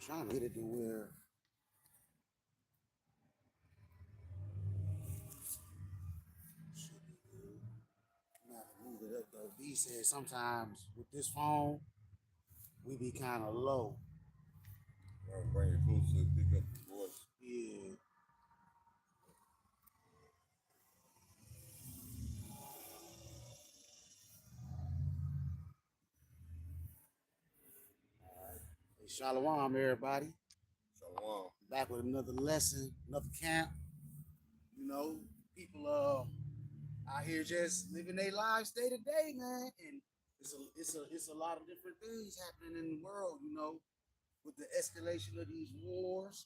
trying to get it to where should be good. I'm gonna have to move it up though. B said sometimes with this phone we be kind of low. I'll bring it closer to pick up the voice. Yeah. Hey, Shalom, everybody. Shalom. Back with another lesson, another camp. You know, people out here just living their lives day to day, man. And it's a lot of different things happening in the world, you know, with the escalation of these wars.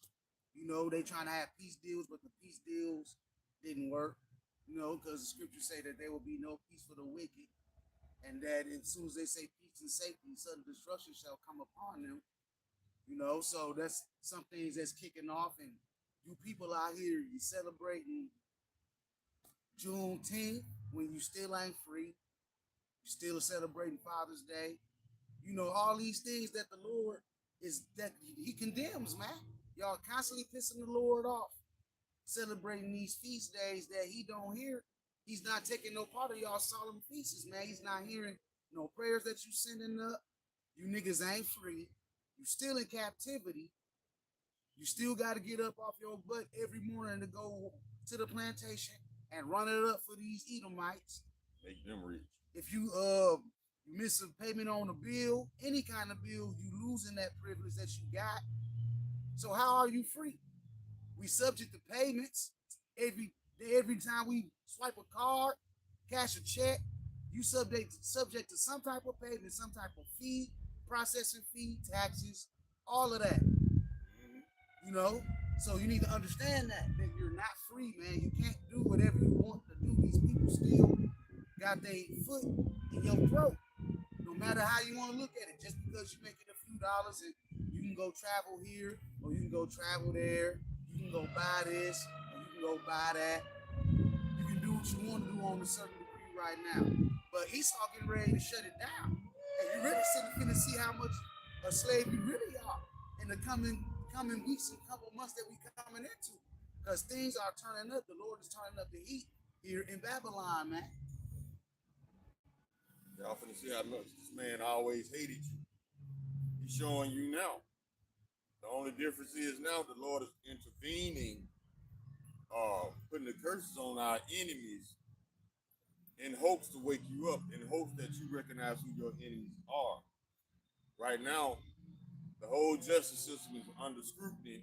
You know, they trying to have peace deals, but the peace deals didn't work. You know, because the scriptures say that there will be no peace for the wicked, and that as soon as they say peace and safety, sudden destruction shall come upon them. You know, so that's some things that's kicking off, and you people out here, you celebrating Juneteenth when you still ain't free. You still celebrating Father's Day. You know, all these things that the Lord is that He condemns, man. Y'all constantly pissing the Lord off, celebrating these feast days that He don't hear. He's not taking no part of y'all solemn feasts, man. He's not hearing no prayers that you sending up. You niggas ain't free. You still in captivity. You still got to get up off your butt every morning to go to the plantation and run it up for these Edomites. Make them rich. If you miss a payment on a bill, any kind of bill, you losing that privilege that you got. So how are you free? We subject to payments every time we swipe a card, cash a check. You subject to some type of payment, some type of fee, processing fee, taxes, all of that. You know, so you need to understand that you're not free, man. You can't do whatever you want to do. These people still got their foot in your throat. No matter how you want to look at it, just because you're making a few dollars and you can go travel here or you can go travel there, you can go buy this or you can go buy that. You can do what you want to do on a certain degree right now. But Esau getting ready to shut it down. And you really sitting to see how much a slave you really are in the coming weeks and couple months that we coming into. Because things are turning up. The Lord is turning up the heat here in Babylon, man. Y'all finna see how much this man always hated you. He's showing you now. The only difference is now the Lord is intervening, putting the curses on our enemies in hopes to wake you up, in hopes that you recognize who your enemies are. Right now, the whole justice system is under scrutiny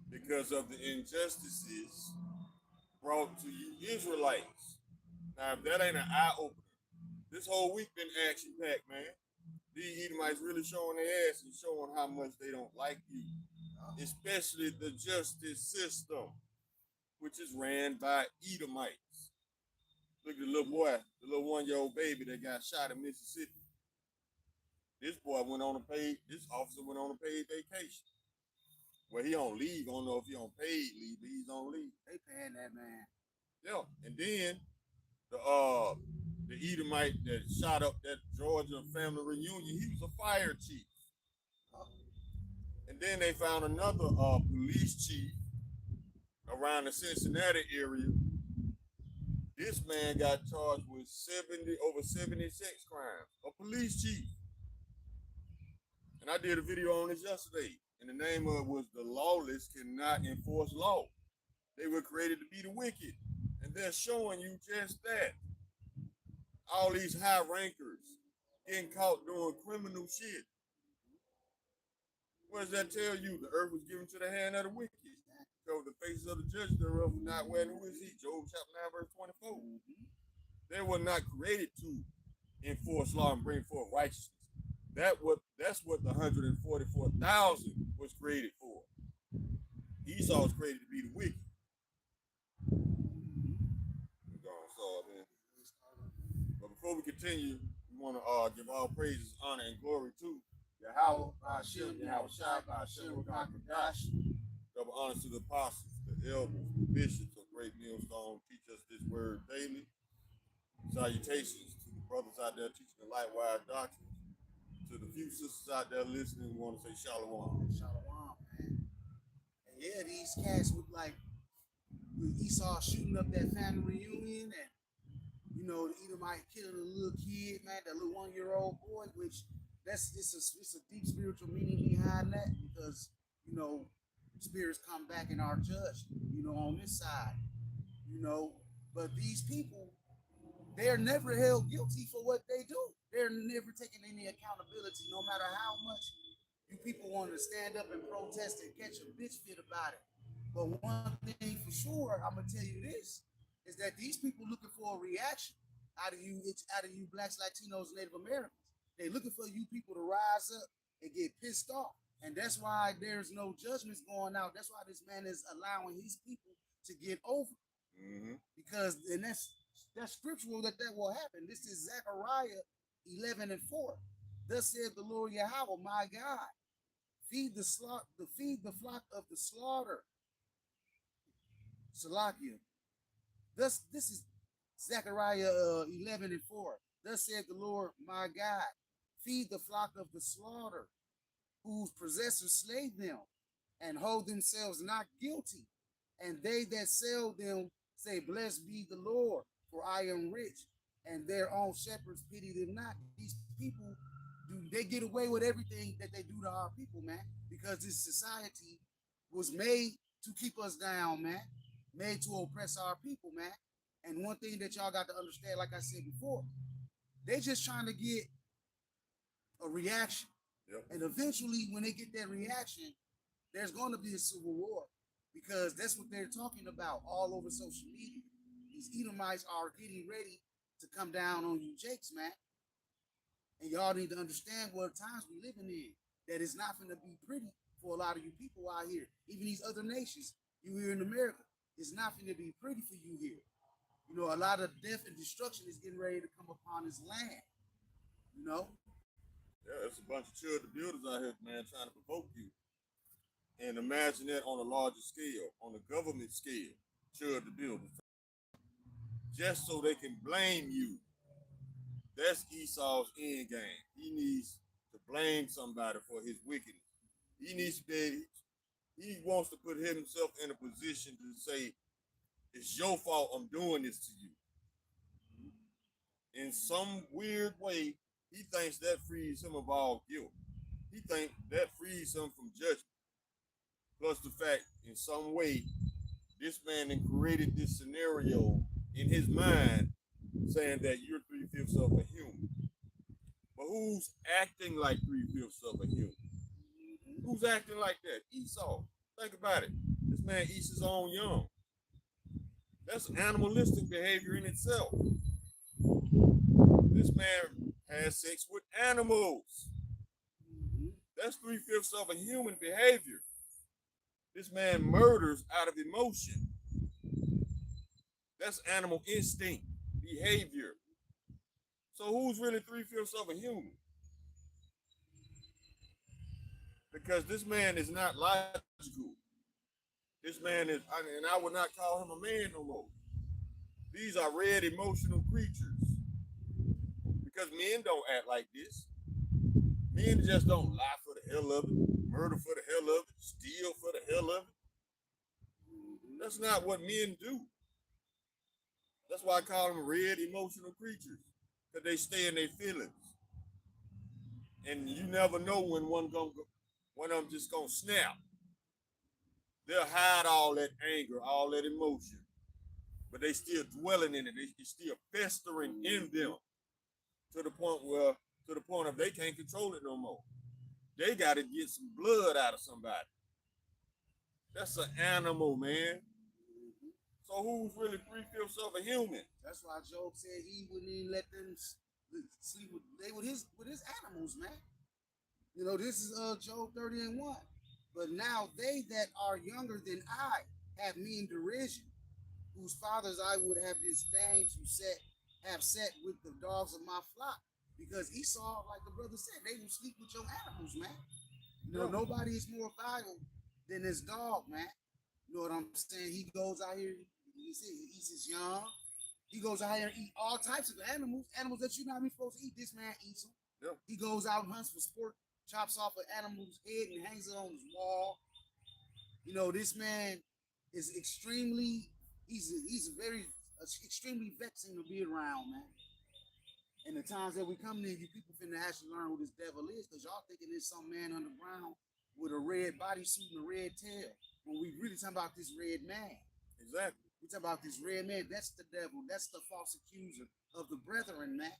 because of the injustices brought to you Israelites. Now, if that ain't an eye opener, this whole week been action packed, man. These Edomites really showing their ass and showing how much they don't like you, especially the justice system, which is ran by Edomites. Look at the little boy, the little 1-year-old baby that got shot in Mississippi. This boy this officer went on a paid vacation. Well, he on leave. I don't know if he on paid leave, but he's on leave. They paying that man. Yeah, and then the Edomite that shot up that Georgia family reunion, he was a fire chief. And then they found another police chief around the Cincinnati area. This man got charged with over 76 crimes. A police chief. And I did a video on this yesterday. And the name of it was "The Lawless Cannot Enforce Law." They were created to be the wicked. And they're showing you just that. All these high rankers getting caught doing criminal shit. What does that tell you? The earth was given to the hand of the wicked. So the faces of the judge thereof were not where. Who is he? Job chapter 9, verse 24. They were not created to enforce law and bring forth righteousness. That's what the 144,000 was created for. Esau was created to be the wicked. But before we continue, we want to give all praises, honor, and glory to Yahweh, Hashem, Yahweh Shai, Hashem, Rakakadash. Double honors to the apostles, the elders, the bishops of Great Millstone, teach us this word daily. Salutations to the brothers out there teaching the light wire doctrine. To the few sisters out there listening, we want to say shalom. Shalom. yeah, these cats with Esau shooting up that family reunion, and the Edomite killing a little kid, man, that little 1-year-old boy, which it's a deep spiritual meaning behind that, because you know spirits come back and are judged, on this side, you know. But these people, they're never held guilty for what they do. They're never taking any accountability, no matter how much you people want to stand up and protest and catch a bitch fit about it. But one thing for sure, I'm gonna tell you this, is that these people looking for a reaction out of you, out of you blacks, Latinos, Native Americans. They looking for you people to rise up and get pissed off. And that's why there's no judgments going out. That's why this man is allowing his people to get over. Mm-hmm. Because and that's scriptural that will happen. This is Zechariah 11:4. Thus said the Lord Yahweh, my God, feed the flock of the slaughter. Salakia. Thus, this is Zechariah 11:4. Thus said the Lord, my God, feed the flock of the slaughter, whose possessors slay them, and hold themselves not guilty. And they that sell them say, blessed be the Lord, for I am rich, and their own shepherds pity them not. These people, they get away with everything that they do to our people, man, because this society was made to keep us down, man, made to oppress our people, man. And one thing that y'all got to understand, like I said before, they just trying to get a reaction. Yep. And eventually, when they get that reaction, there's going to be a civil war, because that's what they're talking about all over social media. These Edomites are getting ready to come down on you jakes, man. And y'all need to understand what times we living in, that it's not going to be pretty for a lot of you people out here. Even these other nations, you here in America, it's not going to be pretty for you here. A lot of death and destruction is getting ready to come upon this land, Yeah, there's a bunch of children builders out here, man, trying to provoke you. And imagine that on a larger scale, on a government scale, children builders, just so they can blame you. That's Esau's end game. He needs to blame somebody for his wickedness. He wants to put himself in a position to say, it's your fault I'm doing this to you. In some weird way, he thinks that frees him of all guilt. He thinks that frees him from judgment. Plus the fact, in some way, this man then created this scenario in his mind saying that you're 3/5 of a human. But who's acting like 3/5 of a human? Who's acting like that? Esau. Think about it. This man eats his own young. That's animalistic behavior in itself. This man has sex with animals. That's 3/5 of a human behavior. This man murders out of emotion. That's animal instinct behavior. So who's really 3/5 of a human? Because this man is not logical. This man is, and I would not call him a man no more. These are red emotional creatures. Because men don't act like this. Men just don't lie for the hell of it, murder for the hell of it, steal for the hell of it. That's not what men do. That's why I call them red emotional creatures, because they stay in their feelings. And you never know when one of them just gonna snap. They'll hide all that anger, all that emotion, but they still dwelling in it. It's still festering in them to the point of they can't control it no more. They got to get some blood out of somebody. That's an animal, man. So who's really 3/5 of a human? That's why Job said he wouldn't even let them sleep with his animals, man. This is Job 30:1. But now they that are younger than I have me in derision, whose fathers I would have disdained to have set with the dogs of my flock. Because Esau, like the brother said, they will sleep with your animals, man. Nobody is more valuable than his dog, man. You know what I'm saying? He goes out here, he eats his young. He goes out here and eat all types of animals that you're not even supposed to eat. This man eats them. Yeah. He goes out and hunts for sport, chops off an animal's head and hangs it on his wall. You know, this man is extremely, he's very extremely vexing to be around, man. And the times that we come in, you people finna actually learn who this devil is, because y'all thinking there's some man underground with a red bodysuit and a red tail. When we really talking about this red man. Exactly. We talk about this red man. That's the devil. That's the false accuser of the brethren, man.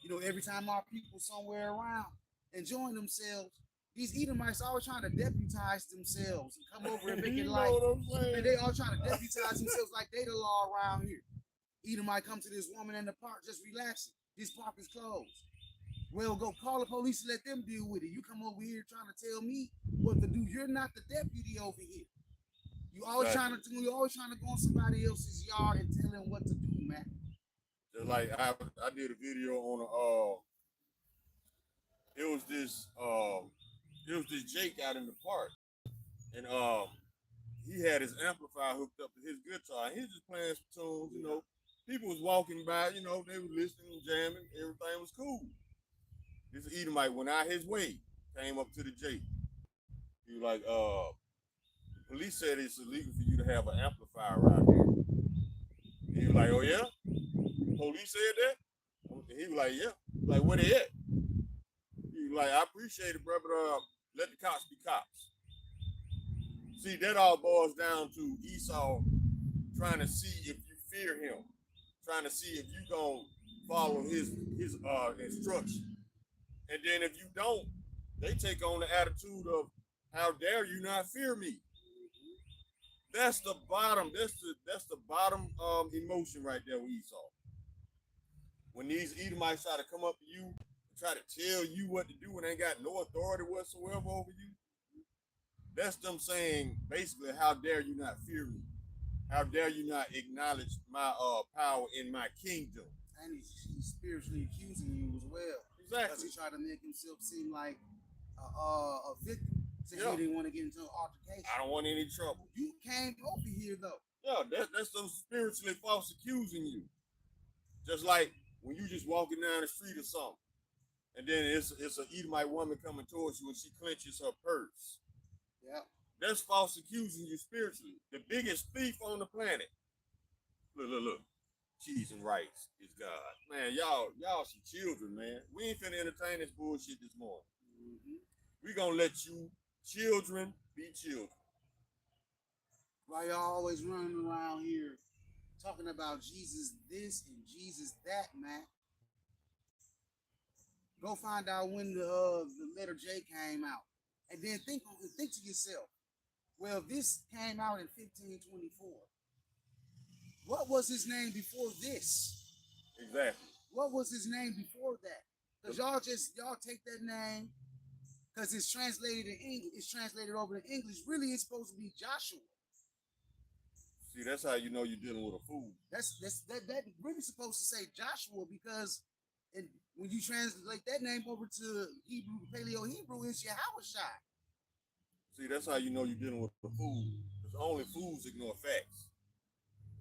You know, every time our people somewhere around enjoying themselves, these Edomites always trying to deputize themselves and come over and make it You like, know what I'm saying? and they all trying to deputize themselves like they the law around here. Edomite come to this woman in the park just relaxing. This park is closed. Well, go call the police and let them deal with it. You come over here trying to tell me what to do. You're not the deputy over here. You always Exactly. you always trying to go on somebody else's yard and tell them what to do, man. Just like I did a video on it was this Jake out in the park, and he had his amplifier hooked up to his guitar. He was just playing some tunes, you know. People was walking by, you know, they were listening, jamming, everything was cool. This Edomite went out his way, came up to the Jake. He was like, the police said it's illegal for you to have an amplifier around here. He was like, oh yeah? Police said that? And he was like, yeah. Like, where they at? He was like, I appreciate it, bro, but let the cops be cops. See, that all boils down to Esau trying to see if you fear him, trying to see if you gonna follow his instruction. And then if you don't, they take on the attitude of, how dare you not fear me? That's the bottom. That's the bottom emotion right there with Esau. When these Edomites try to come up to you and try to tell you what to do and ain't got no authority whatsoever over you, that's them saying basically, how dare you not fear me? How dare you not acknowledge my power in my kingdom? And he's spiritually accusing you as well. Exactly. Because he tried to make himself seem like a victim. So he didn't want to get into an altercation. I don't want any trouble. You came over here though. Yeah, that's them spiritually false accusing you. Just like when you just walking down the street or something, and then it's an Edomite woman coming towards you and she clenches her purse. Yeah. That's false accusing you spiritually. The biggest thief on the planet. Look. Cheese and rice is God. Man, y'all some children, man. We ain't finna entertain this bullshit this morning. Mm-hmm. We gonna let you children be children. Why y'all always running around here talking about Jesus this and Jesus that, man? Go find out when the letter J came out, and then think to yourself. Well, this came out in 1524. What was his name before this? Exactly. What was his name before that? Because y'all take that name because it's translated in English. It's translated over to English. Really, it's supposed to be Joshua. See, that's how you know you're dealing with a fool. That really supposed to say Joshua, because when you translate that name over to Hebrew, Paleo Hebrew, it's Yahushua. See, that's how you know you're dealing with a fool. Because only fools ignore facts.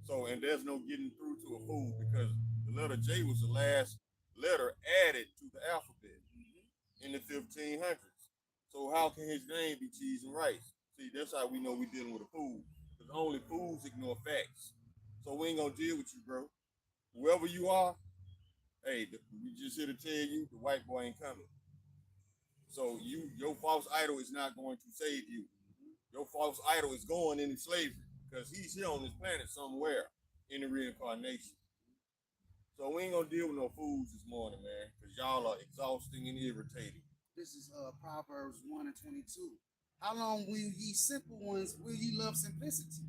So, and there's no getting through to a fool, because the letter J was the last letter added to the alphabet in the 1500s. So how can his name be cheese and rice? See, that's how we know we're dealing with a fool. Because only fools ignore facts. So we ain't gonna deal with you, bro. Whoever you are, hey, we just here to tell you the white boy ain't coming. So your false idol is not going to save you. Your false idol is going into slavery, because he's here on this planet somewhere in the reincarnation. So we ain't gonna deal with no fools this morning, man, because y'all are exhausting and irritating. This is Proverbs 1 and 22. How long will ye simple ones, will ye love simplicity?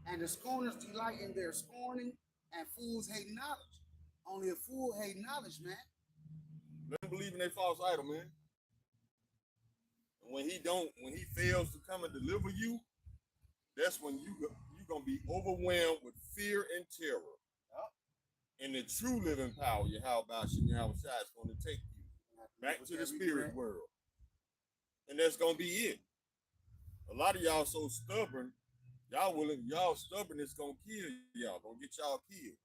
And the scorners delight in their scorning, and fools hate knowledge. Only a fool hate knowledge, man. Let them believe in their false idol, man. And when he fails to come and deliver you, that's when you're gonna be overwhelmed with fear and terror. And the true living power, Yahweh Yahweh is going to take you back to the spirit world. And that's gonna be it. A lot of y'all so stubborn, y'all stubbornness gonna kill y'all, gonna get y'all killed.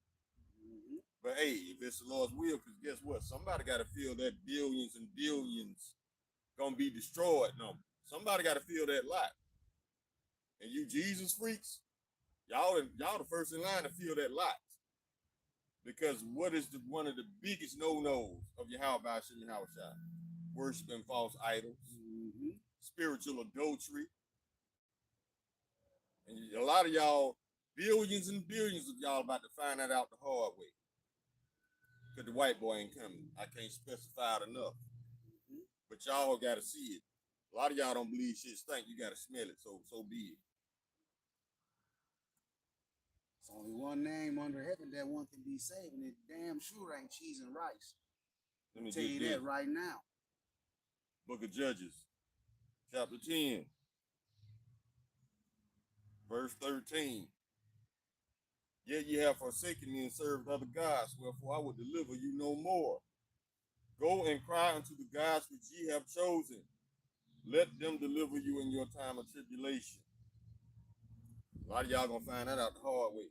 Mm-hmm. But hey, if it's the Lord's will, because guess what? Somebody got to feel that billions and billions gonna be destroyed number. Somebody got to feel that lot. And you Jesus freaks, y'all the first in line to feel that lot. Because what is one of the biggest no-nos of Yahweh Hashem Yahushua? Worshiping false idols, spiritual adultery. And a lot of y'all, billions and billions of y'all about to find that out the hard way. Because the white boy ain't coming. I can't specify it enough. But y'all got to see it. A lot of y'all don't believe shit stink. You got to smell it. So be it. It's only one name under heaven that one can be saved, and it damn sure ain't cheese and rice. Let me I'll tell you that right now. Book of Judges, chapter 10, verse 13. Yet ye have forsaken me and served other gods, wherefore I will deliver you no more. Go and cry unto the gods which ye have chosen. Let them deliver you in your time of tribulation. A lot of y'all gonna find that out the hard way.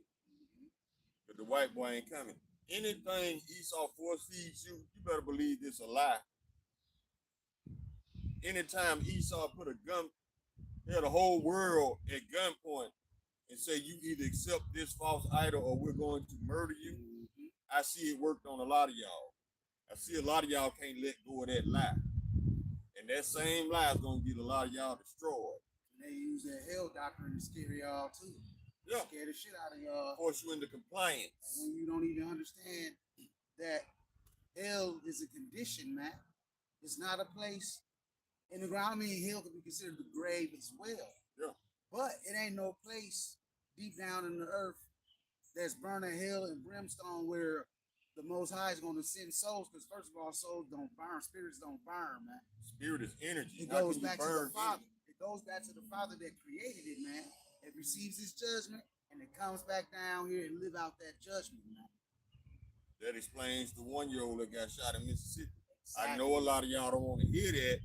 But the white boy ain't coming. Anything Esau force feeds you, you better believe this a lie. Anytime Esau put a gun, had the whole world at gunpoint and say you either accept this false idol or we're going to murder you, I see it worked on a lot of y'all. I see a lot of y'all can't let go of that lie. And that same lie is going to get a lot of y'all destroyed. And they use that hell doctrine to scare y'all too. Yeah. Scare the shit out of y'all. Force you into compliance. And when you don't even understand that hell is a condition, man. It's not a place in the ground. I mean, hell could be considered the grave as well. Yeah. But it ain't no place deep down in the earth that's burning hell and brimstone where the Most High is going to send souls. Because first of all, souls don't burn. Spirits don't burn, man. Spirit is energy. It goes back to the Father. It goes back to the Father that created it, man. It receives his judgment, and it comes back down here and live out that judgment, man. That explains the 1-year-old that got shot in Mississippi. Exactly. I know a lot of y'all don't want to hear that.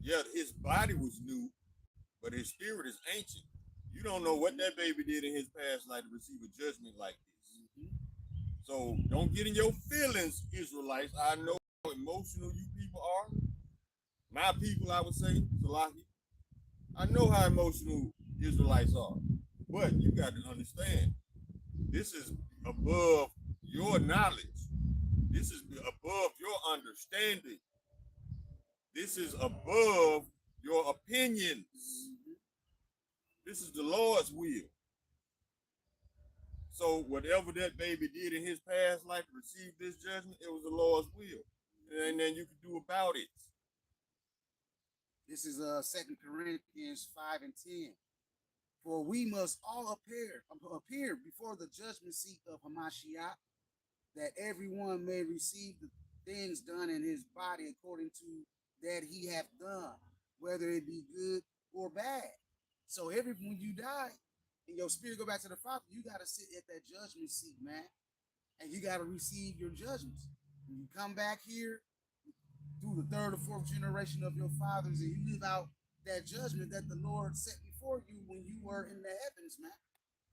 Yeah, his body was new, but his spirit is ancient. You don't know what that baby did in his past life to receive a judgment like this. So don't get in your feelings, Israelites. I know how emotional you people are. My people, I would say, Salaki. I know how emotional Israelites are. But you got to understand, this is above your knowledge. This is above your understanding. This is above your opinions. This is the Lord's will. So whatever that baby did in his past life to receive this judgment, it was the Lord's will. And then you can do about it. This is 2 Corinthians 5 and 10. For we must all appear before the judgment seat of Hamashiach, that everyone may receive the things done in his body according to that he hath done, whether it be good or bad. So when you die and your spirit go back to the Father, you got to sit at that judgment seat, man. And you got to receive your judgments. When you come back here through the third or fourth generation of your fathers and you live out that judgment that the Lord set before you when you were in the heavens, man.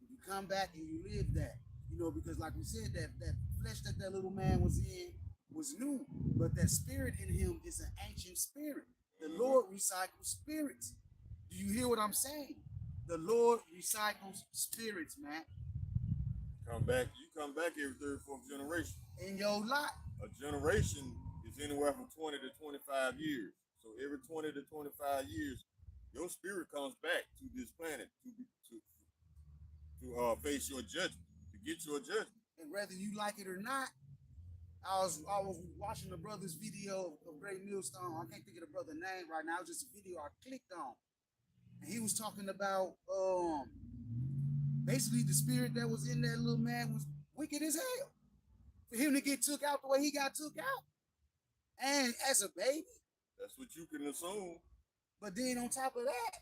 You come back and you live that, because like we said, that flesh that little man was in was new, but that spirit in him is an ancient spirit. The Lord recycles spirits. Do you hear what I'm saying? The Lord recycles spirits, man. You come back every third, fourth generation. In your lot. A generation is anywhere from 20 to 25 years. So every 20 to 25 years, your spirit comes back to this planet to face your judgment, to get your judgment. And whether you like it or not, I was watching the brother's video of Great Millstone. I can't think of the brother's name right now. It was just a video I clicked on. And he was talking about basically the spirit that was in that little man was wicked as hell. For him to get took out the way he got took out. And as a baby. That's what you can assume. But then on top of that,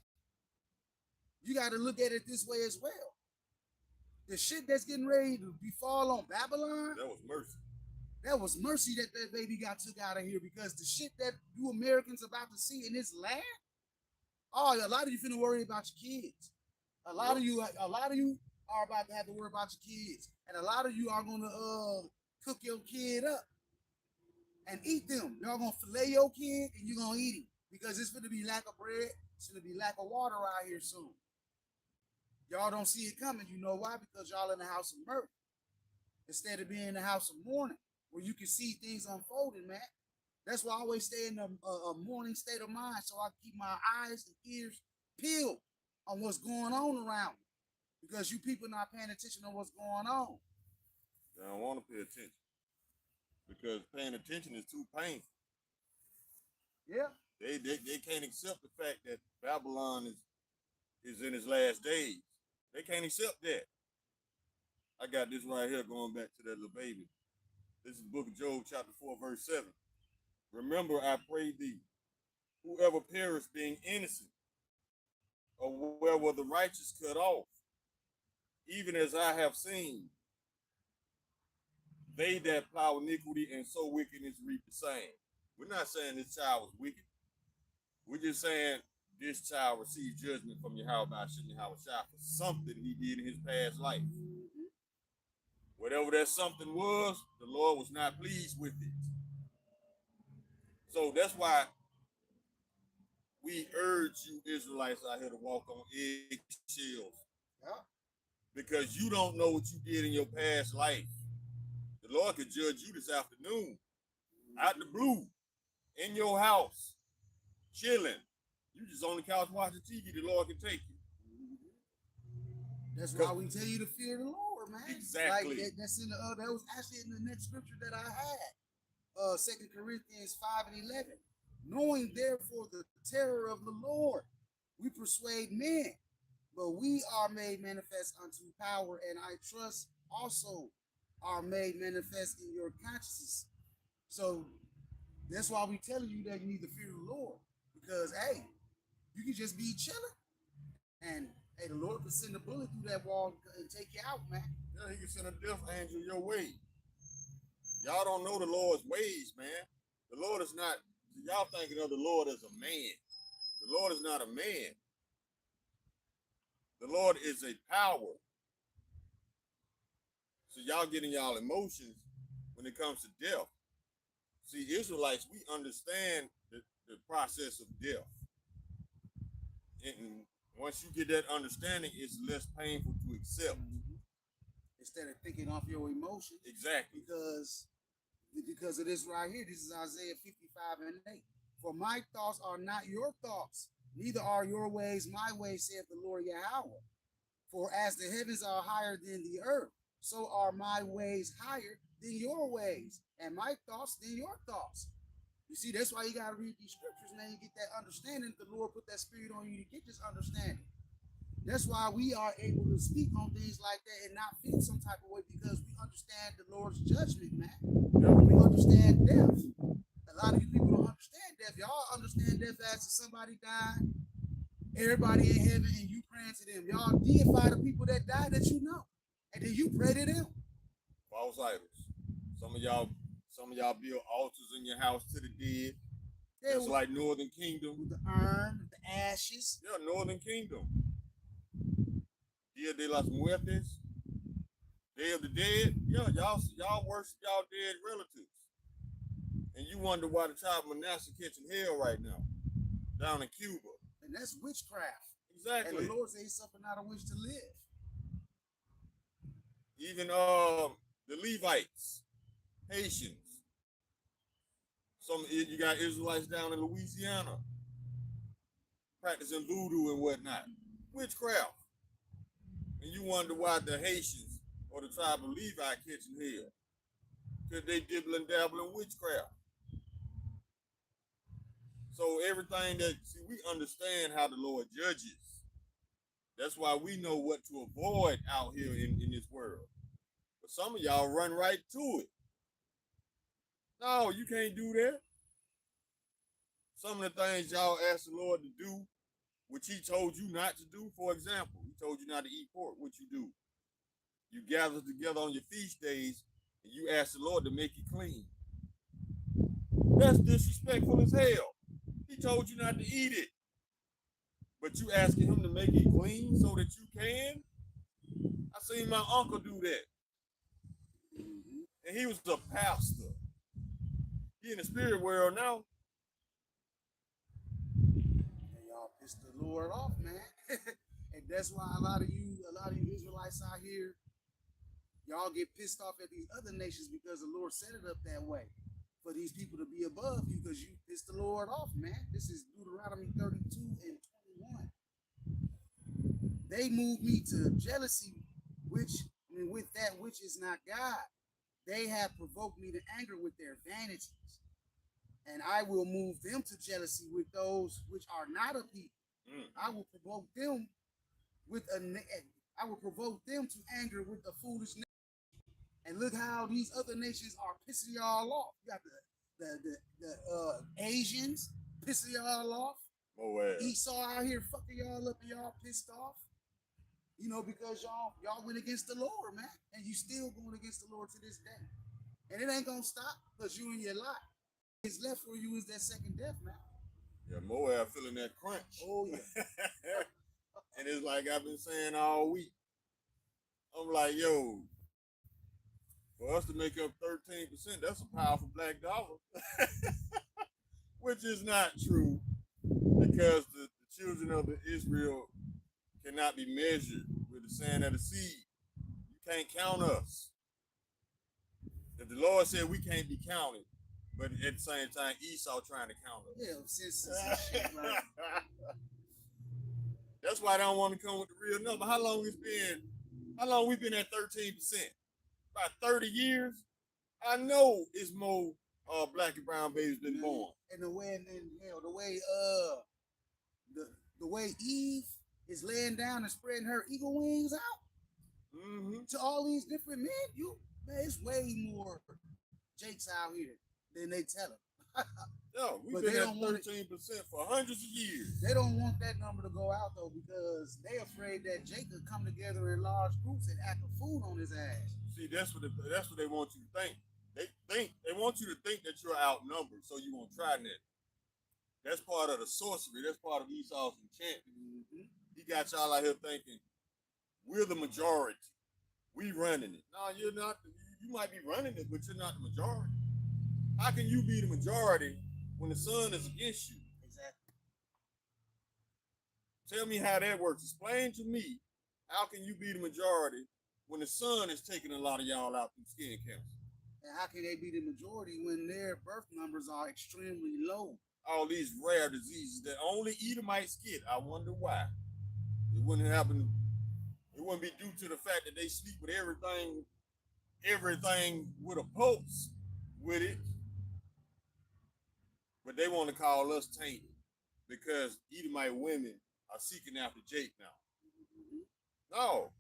you got to look at it this way as well. The shit that's getting ready to befall on Babylon. That was mercy. That was mercy that baby got took out of here, because the shit that you Americans about to see in this land, a lot of you finna worry about your kids. A lot of you are about to have to worry about your kids. And a lot of you are gonna cook your kid up and eat them. Y'all gonna fillet your kid and you're gonna eat him, because it's gonna be lack of bread It's gonna be lack of water out here soon. Y'all don't see it coming. You know why? Because y'all in the house of mirth instead of being in the house of mourning, where you can see things unfolding, man. That's why I always stay in a mourning state of mind, so I keep my eyes and ears peeled on what's going on around me. Because you people not paying attention to what's going on. They don't want to pay attention because paying attention is too painful. Yeah. They can't accept the fact that Babylon is in its last days. They can't accept that. I got this right here going back to that little baby. This is the book of Job, chapter 4, verse 7. Remember, I pray thee, whoever perished being innocent, or where were the righteous cut off, even as I have seen, they that plow iniquity and sow wickedness reap the same. We're not saying this child was wicked. We're just saying this child received judgment from Yahweh for something he did in his past life. Whatever that something was, the Lord was not pleased with it. So that's why we urge you Israelites out here to walk on eggshells. Yeah. Because you don't know what you did in your past life. The Lord could judge you this afternoon, out the blue, in your house, chilling. You just on the couch watching TV, the Lord can take you. That's why we tell you to fear the Lord, man. Exactly. Like that's in the that was actually in the next scripture that I had. 2 Corinthians 5 and 11. Knowing therefore the terror of the Lord, we persuade men, but we are made manifest unto power, and I trust also are made manifest in your consciences. So that's why we telling you that you need to fear the Lord. Because hey, you can just be chilling, and hey, the Lord can send a bullet through that wall and take you out, man. Yeah, he can send a death angel your way. Y'all don't know the Lord's ways, man. The Lord is not, y'all thinking of the Lord as a man. The Lord is not a man. The Lord is a power. So y'all getting y'all emotions when it comes to death. See, Israelites, we understand the process of death. And once you get that understanding, it's less painful to accept. Instead of thinking off your emotions. Exactly. Because of this right here. This is Isaiah 55 and 8. For my thoughts are not your thoughts, neither are your ways my ways, saith the Lord Yahweh. For as the heavens are higher than the earth, so are my ways higher than your ways, and my thoughts than your thoughts. You see, that's why you got to read these scriptures, man. You get that understanding. The Lord put that spirit on you to get this understanding. That's why we are able to speak on things like that and not feel some type of way, because we understand the Lord's judgment, man. We understand death. A lot of you people don't understand death. Y'all understand death as if somebody died, everybody in heaven, and you praying to them. Y'all deify the people that died that you know, and then you pray to them. False idols. Some of y'all build altars in your house to the dead. Yeah, just like Northern Kingdom. With the urn, with the ashes. Yeah, Northern Kingdom. Dia de las Muertes. Day of the Dead. Yeah, y'all worship y'all dead relatives. And you wonder why the tribe of Manasseh catching hell right now. Down in Cuba. And that's witchcraft. Exactly. And the Lord says he's suffered not a wish to live. Even the Levites, Haitians. You got Israelites down in Louisiana practicing voodoo and whatnot. Witchcraft. And you wonder why the Haitians or the tribe of Levi catching hell. Because they dibble and dabble in witchcraft. So everything we understand how the Lord judges. That's why we know what to avoid out here in this world. But some of y'all run right to it. No, you can't do that. Some of the things y'all ask the Lord to do, which he told you not to do, for example, he told you not to eat pork, what you do? You gather together on your feast days and you ask the Lord to make you clean. That's disrespectful as hell. He told you not to eat it. But you asking him to make it clean so that you can? I seen my uncle do that. And he was a pastor. He in the spirit world now. And y'all It's the Lord off, man. And that's why a lot of you Israelites out here, y'all get pissed off at these other nations because the Lord set it up that way for these people to be above you because you pissed the Lord off, man. This is Deuteronomy 32 and 21. They moved me to jealousy, with that which is not God. They have provoked me to anger with their vanities, and I will move them to jealousy with those which are not of people. I will provoke them I will provoke them to anger with a foolish nation. And look how these other nations are pissing y'all off. You got the Asians pissing y'all off. Esau out here fucking y'all up and y'all pissed off. You know, because y'all went against the Lord, man. And you still going against the Lord to this day. And it ain't gonna stop because you in your life. What's left for you is that second death, man. Yeah, Moab feeling that crunch. Oh yeah. And it's like I've been saying all week. I'm like, yo, for us to make up 13%, that's a powerful black dollar. Which is not true, because the children of Israel cannot be measured with the sand of the sea. You can't count us. If the Lord said we can't be counted, but at the same time, Esau trying to count us. Yeah, since shit, right. That's why I don't want to come with the real number. How long we been at 13%? About 30 years? I know it's more black and brown babies been born. And the way Eve is laying down and spreading her eagle wings out to all these different men, man, it's way more Jakes out here than they tell them. No, we've been at 13% for hundreds of years. They don't want that number to go out though, because they're afraid that Jake could come together in large groups and act a fool on his ass. See, that's what they want you to think. They want you to think that you're outnumbered, so you won't try that. That's part of the sorcery. That's part of Esau's enchantment. He got y'all out here thinking we're the majority. We running it. No, you're not. You might be running it, but you're not the majority. How can you be the majority when the sun is against you? Exactly. Tell me how that works. Explain to me, how can you be the majority when the sun is taking a lot of y'all out through skin cancer? And how can they be the majority when their birth numbers are extremely low? All these rare diseases that only Edomites get. I wonder why. It wouldn't happen. It wouldn't be due to the fact that they sleep with everything with a pulse with it. But they want to call us tainted because Edomite women are seeking after Jake now. No.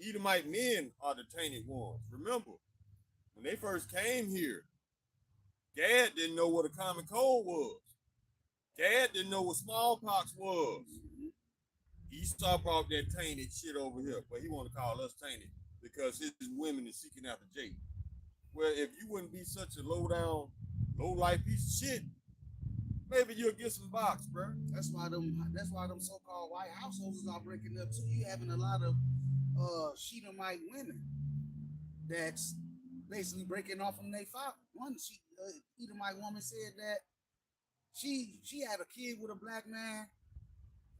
Edomite men are the tainted ones. Remember, when they first came here, Gad didn't know what a common cold was. Gad didn't know what smallpox was. Esau brought that tainted shit over here, but he want to call us tainted because his women is seeking after Jake. Well, if you wouldn't be such a low-life piece of shit, maybe you'll get some box, bro. That's why them so-called white households are breaking up too. You having a lot of Shedemite women that's basically breaking off from their father. One Edomite woman said that she had a kid with a black man,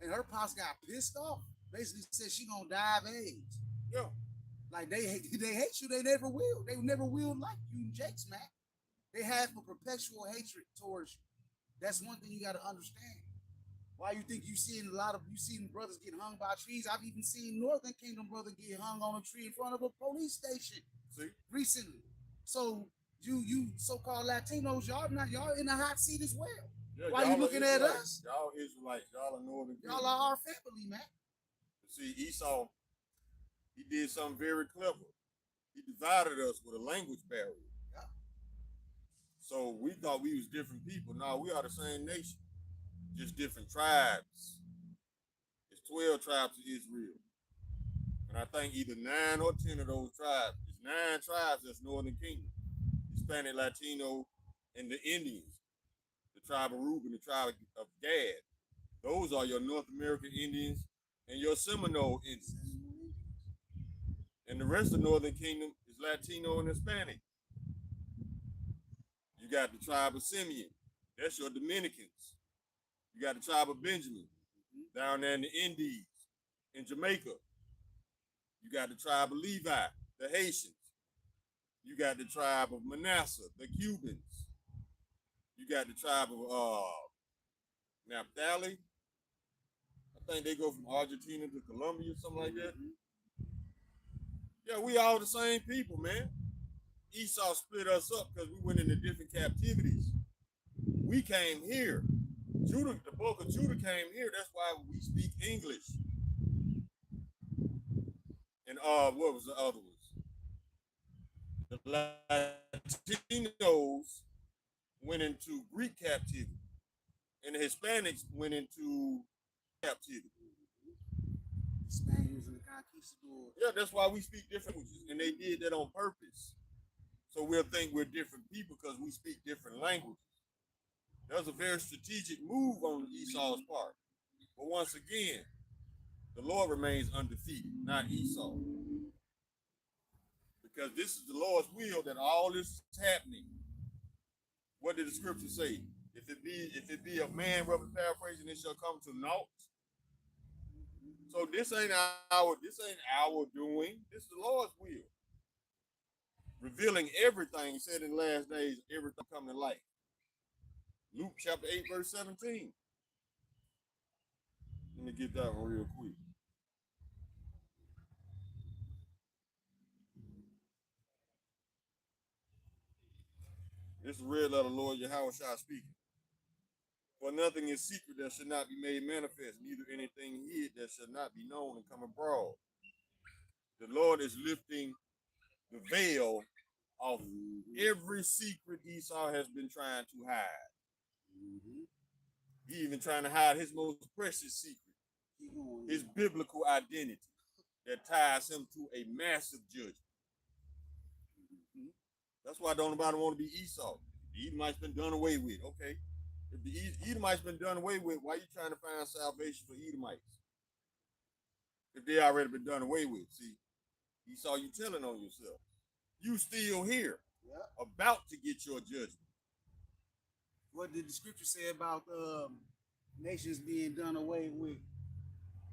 and her pops got pissed off. Basically said she gonna die of AIDS. Yeah. Like they hate you. They never will. They never will like you, Jakes, man. They have a perpetual hatred towards you. That's one thing you got to understand. Why you think you seen brothers get hung by trees? I've even seen Northern Kingdom brother get hung on a tree in front of a police station recently. So you so-called Latinos, y'all in the hot seat as well. Yeah, why you looking at us? Y'all Israelites, y'all are Northern Kingdom. Y'all are our family, man. See, Esau, he did something very clever. He divided us with a language barrier. Yeah. So we thought we was different people. No, we are the same nation, just different tribes. It's 12 tribes of Israel. And I think either 9 or 10 of those tribes, it's 9 tribes that's Northern Kingdom. Hispanic, Latino, and the Indians. The tribe of Reuben, the tribe of Gad. Those are your North American Indians and your Seminole Indians. And the rest of Northern Kingdom is Latino and Hispanic. You got the tribe of Simeon. That's your Dominicans. You got the tribe of Benjamin. Down there in the Indies, in Jamaica, you got the tribe of Levi, the Haitians. You got the tribe of Manasseh, the Cubans. You got the tribe of Naphtali. I think they go from Argentina to Colombia, something like that. Yeah, we all the same people, man. Esau split us up because we went into different captivities. We came here. Judah, the book of Judah came here. That's why we speak English. And what was the other ones? The Latinos went into Greek captivity, and the Hispanics went into captivity. Spaniards and the conquistadors. Yeah, that's why we speak different languages, and they did that on purpose. So we'll think we're different people because we speak different languages. That was a very strategic move on Esau's part. But once again, the Lord remains undefeated, not Esau. Because this is the Lord's will that all this is happening. What did the scripture say? If it be a man, roughly paraphrasing, it shall come to naught. So this ain't our doing. This is the Lord's will. Revealing everything, said in the last days, everything coming to light. Luke chapter 8, verse 17. Let me get that one real quick. This is red letter Lord Yahushua speaking. For nothing is secret that should not be made manifest, neither anything hid that should not be known and come abroad. The Lord is lifting the veil off every secret Esau has been trying to hide. He even trying to hide his most precious secret, his biblical identity that ties him to a massive judgment. That's why don't nobody want to be Esau. The Edomites been done away with. Okay. If the Edomites been done away with, why are you trying to find salvation for Edomites? If they already been done away with. See, Esau, you telling on yourself. You still here, about to get your judgment. What did the scripture say about nations being done away with?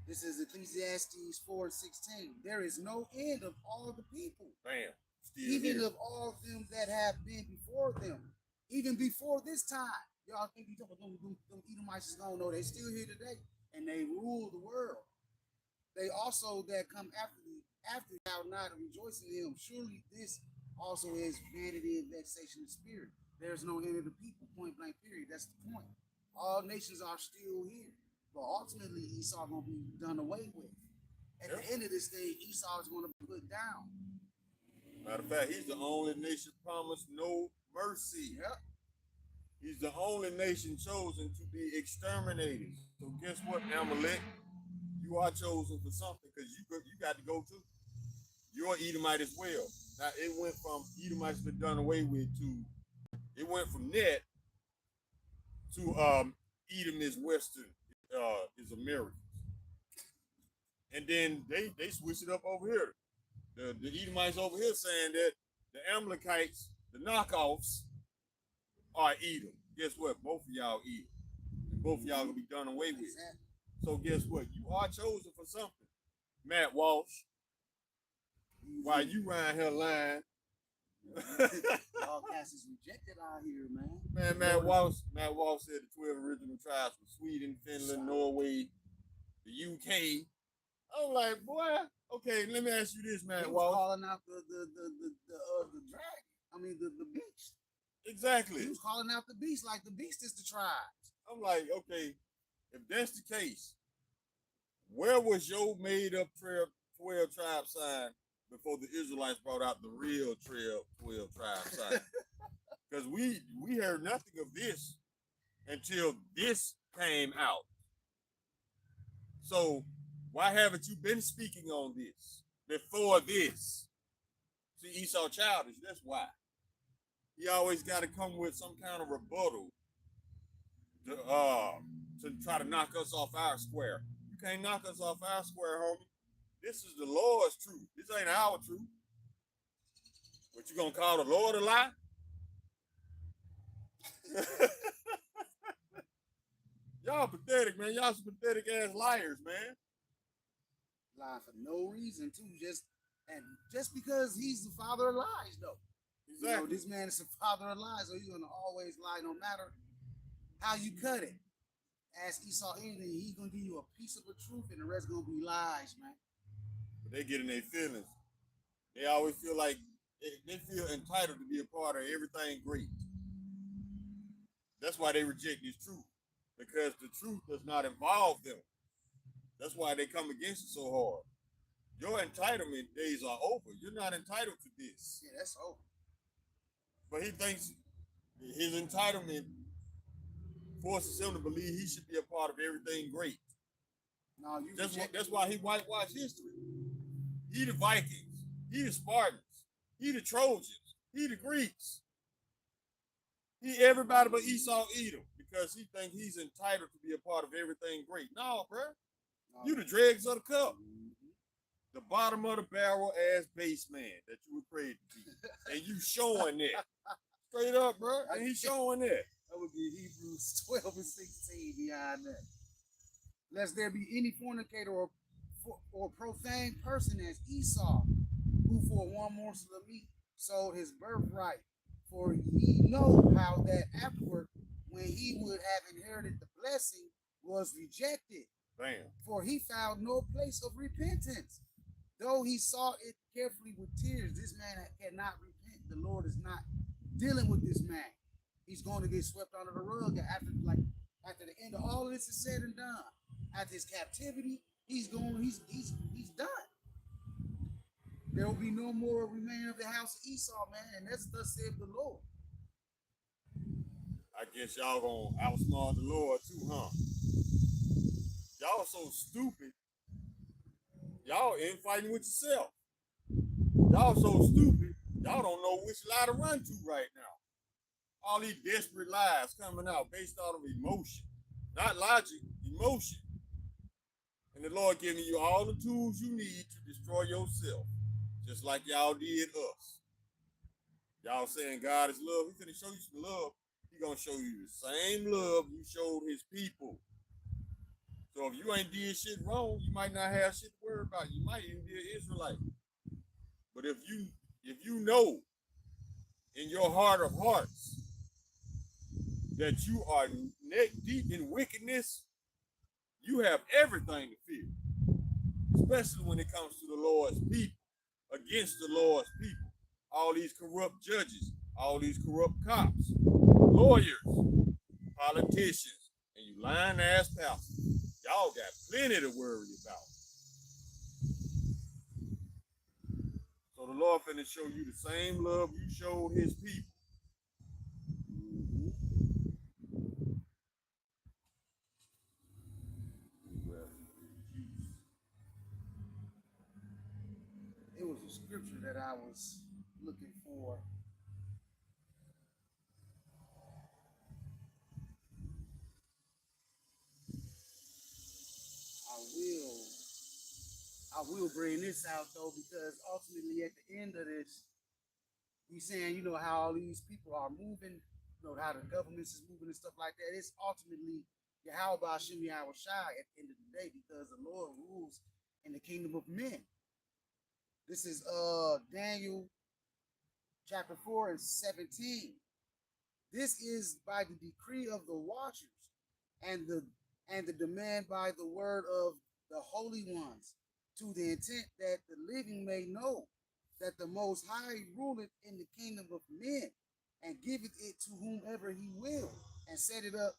This is Ecclesiastes 4:16. There is no end of all the people. Bam. Still even here. of all of them that have been before them, even before this time. Y'all think you talking about them Edomites is gonna know they're still here today and they rule the world. They also that come after thou not rejoicing in him. Surely this also is vanity and vexation of spirit. There's no end of the people, point blank period. That's the point. All nations are still here. But ultimately Esau gonna be done away with. At the end of this day, Esau is gonna be put down. Matter of fact, he's the only nation promised no mercy. Yep. He's the only nation chosen to be exterminated. So guess what, Amalek? You are chosen for something because you got to go too. You're Edomite as well. Now it went from Edomites been done away with to it went from that to Edom is Western is Americans. And then they switched it up over here. The Edomites over here saying that the Amalekites, the knockoffs, are Edom. Guess what? Both of y'all Edom. And both of y'all gonna be done away with. Exactly. So guess what? You are chosen for something. Matt Walsh. While you around here lying. All cast is rejected out here, man. Man, Matt Walsh said the 12 original tribes from Sweden, Finland, Norway, the UK. I'm like, boy, okay, let me ask you this, Matt Walsh. Calling out the dragon. I mean the beast. Exactly. He was calling out the beast like the beast is the tribes. I'm like, okay, if that's the case, where was your made up 12 tribe sign before the Israelites brought out the real 12 tribe sign? Because we heard nothing of this until this came out. So why haven't you been speaking on this before this? See, Esau childish, that's why. He always got to come with some kind of rebuttal to try to knock us off our square. You can't knock us off our square, homie. This is the Lord's truth. This ain't our truth. What, you gonna call the Lord a lie? Y'all pathetic, man. Y'all some pathetic ass liars, man. Lying for no reason, too. Just because he's the father of lies, though. Exactly. You know, this man is the father of lies, so he's gonna always lie, no matter how you cut it. Ask Esau anything, he's gonna give you a piece of the truth, and the rest gonna be lies, man. But they get in their feelings. They always feel like they feel entitled to be a part of everything great. That's why they reject this truth, because the truth does not involve them. That's why they come against it so hard. Your entitlement days are over. You're not entitled to this. Yeah, that's over. But he thinks his entitlement forces him to believe he should be a part of everything great. No, you That's why he whitewashed history. He the Vikings. He the Spartans. He the Trojans. He the Greeks. He everybody but Esau Edom, because he think he's entitled to be a part of everything great. No, bro. You the dregs of the cup. The bottom of the barrel ass base man that you were created to be. And you showing that. Straight up, bro. And he's showing that. That would be Hebrews 12 and 16 behind that. Lest there be any fornicator or profane person as Esau, who for one morsel of meat sold his birthright. For ye know how that afterward, when he would have inherited the blessing, was rejected. Bam. For he found no place of repentance. Though he sought it carefully with tears, this man cannot repent. The Lord is not dealing with this man. He's going to get swept under the rug after the end of all of this is said and done. After his captivity, he's done. There will be no more remaining of the house of Esau, man, and that's thus said the Lord. I guess y'all gonna outsmart the Lord too, huh? Y'all so stupid. Y'all infighting with yourself. Y'all so stupid. Y'all don't know which lie to run to right now. All these desperate lies coming out based out of emotion, not logic, emotion. And the Lord giving you all the tools you need to destroy yourself, just like y'all did us. Y'all saying God is love. He's gonna show you some love. He's gonna show you the same love you showed his people. So if you ain't did shit wrong, you might not have shit to worry about. You might even be an Israelite. But if you know in your heart of hearts that you are neck deep in wickedness, you have everything to fear. Especially when it comes to the Lord's people, against the Lord's people. All these corrupt judges, all these corrupt cops, lawyers, politicians, and you lying ass pastors. Y'all got plenty to worry about. So the Lord finna show you the same love you showed his people. It was a scripture that I was looking for. I will bring this out though, because ultimately at the end of this, we saying, you know, how all these people are moving, you know, how the governments is moving and stuff like that. It's ultimately Yahweh Hashem Yahweh Shai at the end of the day, because the Lord rules in the kingdom of men. This is Daniel chapter 4 and 17. This is by the decree of the watchers and the demand by the word of the holy ones, to the intent that the living may know that the Most High ruleth in the kingdom of men, and giveth it to whomever he will, and set it up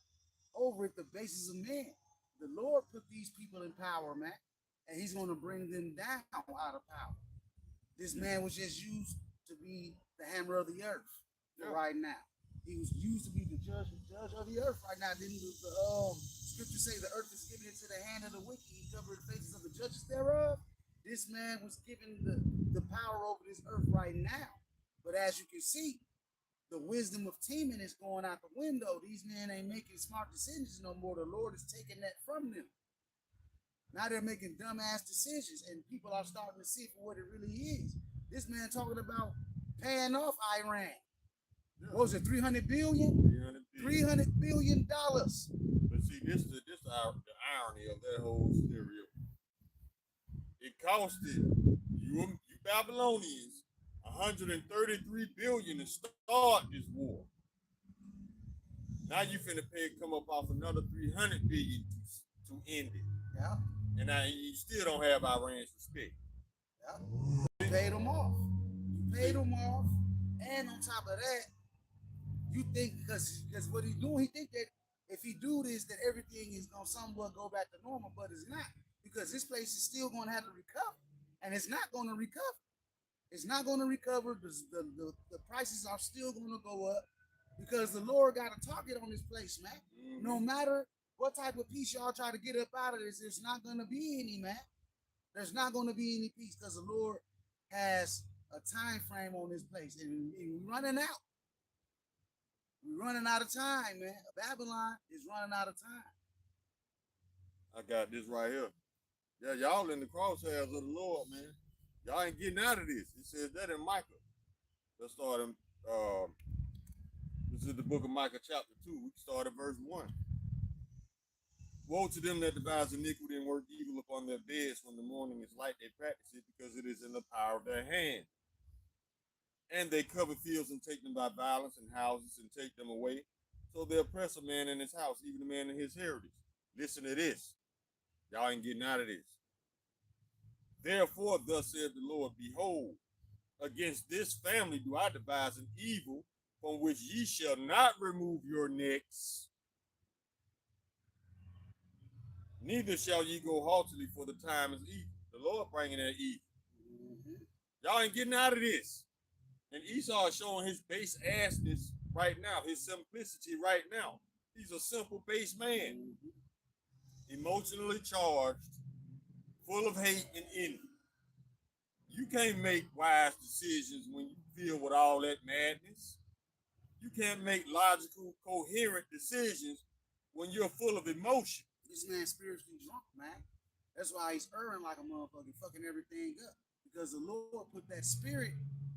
over at the basis of men. The Lord put these people in power, man, and he's going to bring them down out of power. This man was just used to be the hammer of the earth right now. He was used to be the judge of the earth right now. Then the scripture say the earth is given into the hand of the wicked. He covered the faces of the judges thereof. This man was given the power over this earth right now. But as you can see, the wisdom of Teman is going out the window. These men ain't making smart decisions no more. The Lord is taking that from them. Now they're making dumbass decisions, and people are starting to see it for what it really is. This man talking about paying off Iran. What was it, 300 billion? $300 billion. But see, this the the irony of that whole scenario. It costed you Babylonians 133 billion to start this war. Now you finna pay come up off another 300 billion to end it. Yeah. And now you still don't have Iran's respect. Yeah. You paid them off. You paid them off. And on top of that, you think because what he's doing, he think that if he do this, that everything is gonna somewhat go back to normal, but it's not. Because this place is still gonna have to recover. And it's not gonna recover. It's not gonna recover. The prices are still gonna go up because the Lord got a target on this place, man. Mm-hmm. No matter what type of peace y'all try to get up out of this, there's not gonna be any, man. There's not gonna be any peace because the Lord has a time frame on this place, and we're running out. We're running out of time, man. Babylon is running out of time. I got this right here. Yeah, y'all in the crosshairs of the Lord, man. Y'all ain't getting out of this. It says that in Micah. Let's start in, this is the book of Micah chapter 2. We can start at verse 1. Woe to them that devise iniquity and work evil upon their beds when the morning is light. They practice it because it is in the power of their hand. And they cover fields and take them by violence, and houses and take them away. So they oppress a man in his house, even a man in his heritage. Listen to this. Y'all ain't getting out of this. Therefore, thus saith the Lord, behold, against this family do I devise an evil from which ye shall not remove your necks, neither shall ye go haughtily, for the time is evil. The Lord bringing that evil. Mm-hmm. Y'all ain't getting out of this. And Esau is showing his base assness right now, his simplicity right now. He's a simple base man, emotionally charged, full of hate and envy. You can't make wise decisions when you feel with all that madness. You can't make logical, coherent decisions when you're full of emotion. This man's spiritually drunk, man. That's why he's erring like a motherfucker, fucking everything up. Because the Lord put that spirit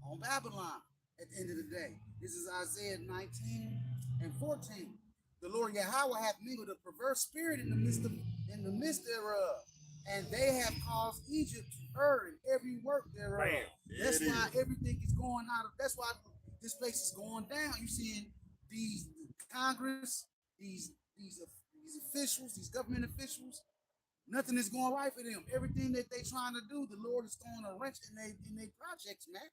on Babylon at the end of the day. This is Isaiah 19 and 14. The Lord Yahweh hath mingled a perverse spirit in the midst thereof, and they have caused Egypt to err in every work thereof. That's why everything is going out of. That's why this place is going down. You seeing these Congress, these officials, these government officials. Nothing is going right for them. Everything that they trying to do, the Lord is throwing a wrench in their projects, man.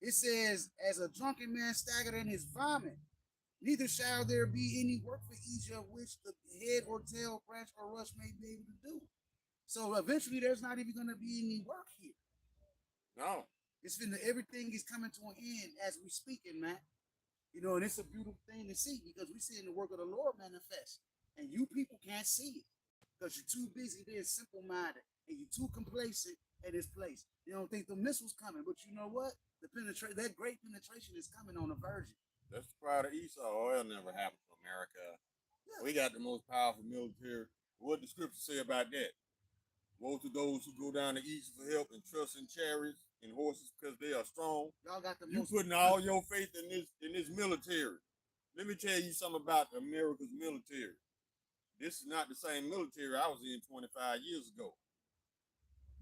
It says, as a drunken man staggered in his vomit, neither shall there be any work for Egypt which the head or tail, branch or rush may be able to do. So eventually there's not even going to be any work here. No. Everything is coming to an end as we speaking, man. You know, and it's a beautiful thing to see because we're seeing the work of the Lord manifest. And you people can't see it because you're too busy being simple-minded and you're too complacent at this place. You don't think the missile's coming, but you know what? That great penetration is coming on the virgin. That's the pride of Esau. Oh, it'll never happen to America. Yeah. We got the most powerful military. What the scriptures say about that? Woe to those who go down to Egypt for help and trust in chariots and horses because they are strong. Y'all got the you putting all your faith in this military. Let me tell you something about America's military. This is not the same military I was in 25 years ago.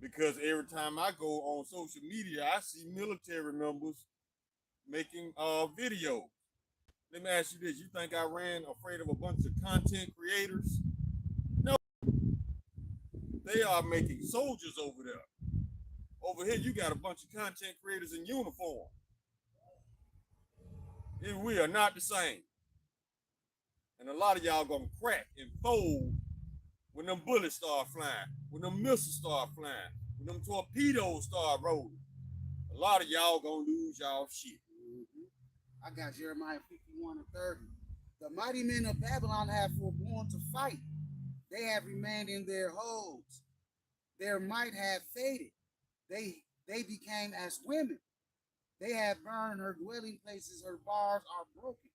Because every time I go on social media, I see military members making videos. Let me ask you this. You think I ran afraid of a bunch of content creators? No. They are making soldiers over there. Over here, you got a bunch of content creators in uniform. And we are not the same. And a lot of y'all gonna crack and fold when them bullets start flying, when them missiles start flying, when them torpedoes start rolling. A lot of y'all gonna lose y'all shit. I got Jeremiah 51 and 30. The mighty men of Babylon have forborne to fight. They have remained in their holds. Their might have faded. They became as women. They have burned her dwelling places. Her bars are broken.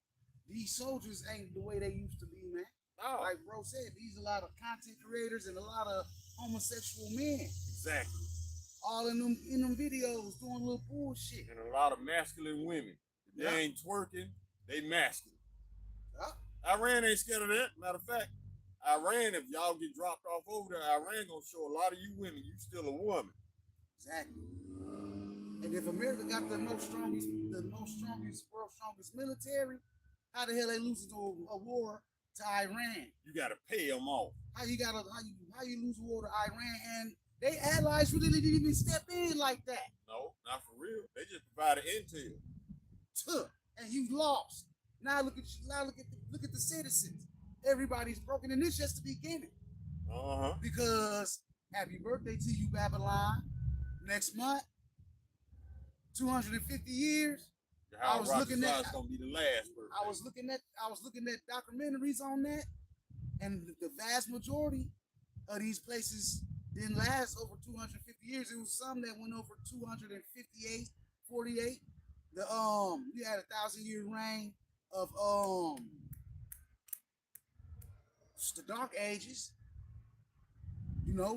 These soldiers ain't the way they used to be, man. Oh. Like bro said, these a lot of content creators and a lot of homosexual men. Exactly. All in them videos doing little bullshit. And a lot of masculine women. They ain't twerking, they masculine. Iran ain't scared of that. Matter of fact, Iran, if y'all get dropped off over there, Iran gonna show a lot of you women you still a woman. Exactly. And if America got the world's strongest military, how the hell they losing to a war to Iran? You gotta pay them off. How you lose a war to Iran and they allies really didn't even step in like that? No, not for real. They just provided intel. And you lost. Now look at the citizens. Everybody's broken, and this just the beginning. Because happy birthday to you, Babylon. Next month, 250 years. I was looking at gonna be the last birthday. I was looking at documentaries on that, and the vast majority of these places didn't last over 250 years. It was some that went over 258, 48. You had 1,000-year reign of the Dark Ages,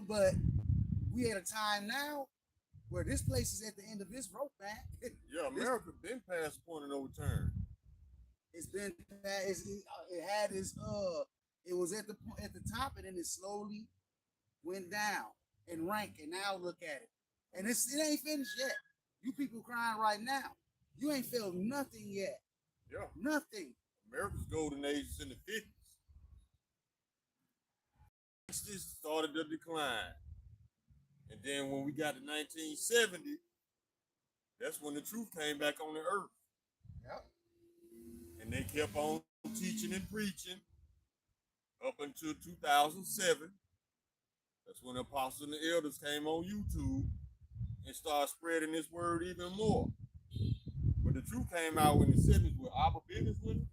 but we at a time now where this place is at the end of its rope, man. Yeah, America been past the point of no return. It was at the top, and then it slowly went down and ranked, and now look at it. And it ain't finished yet. You people crying right now. You ain't felt nothing yet. Yeah. Nothing. America's golden age is in the 50s. This started to decline. And then when we got to 1970, that's when the truth came back on the earth. Yep. And they kept on teaching and preaching up until 2007. That's when the apostles and the elders came on YouTube and started spreading this word even more. But the truth came out when the 70s with Abba Business with it.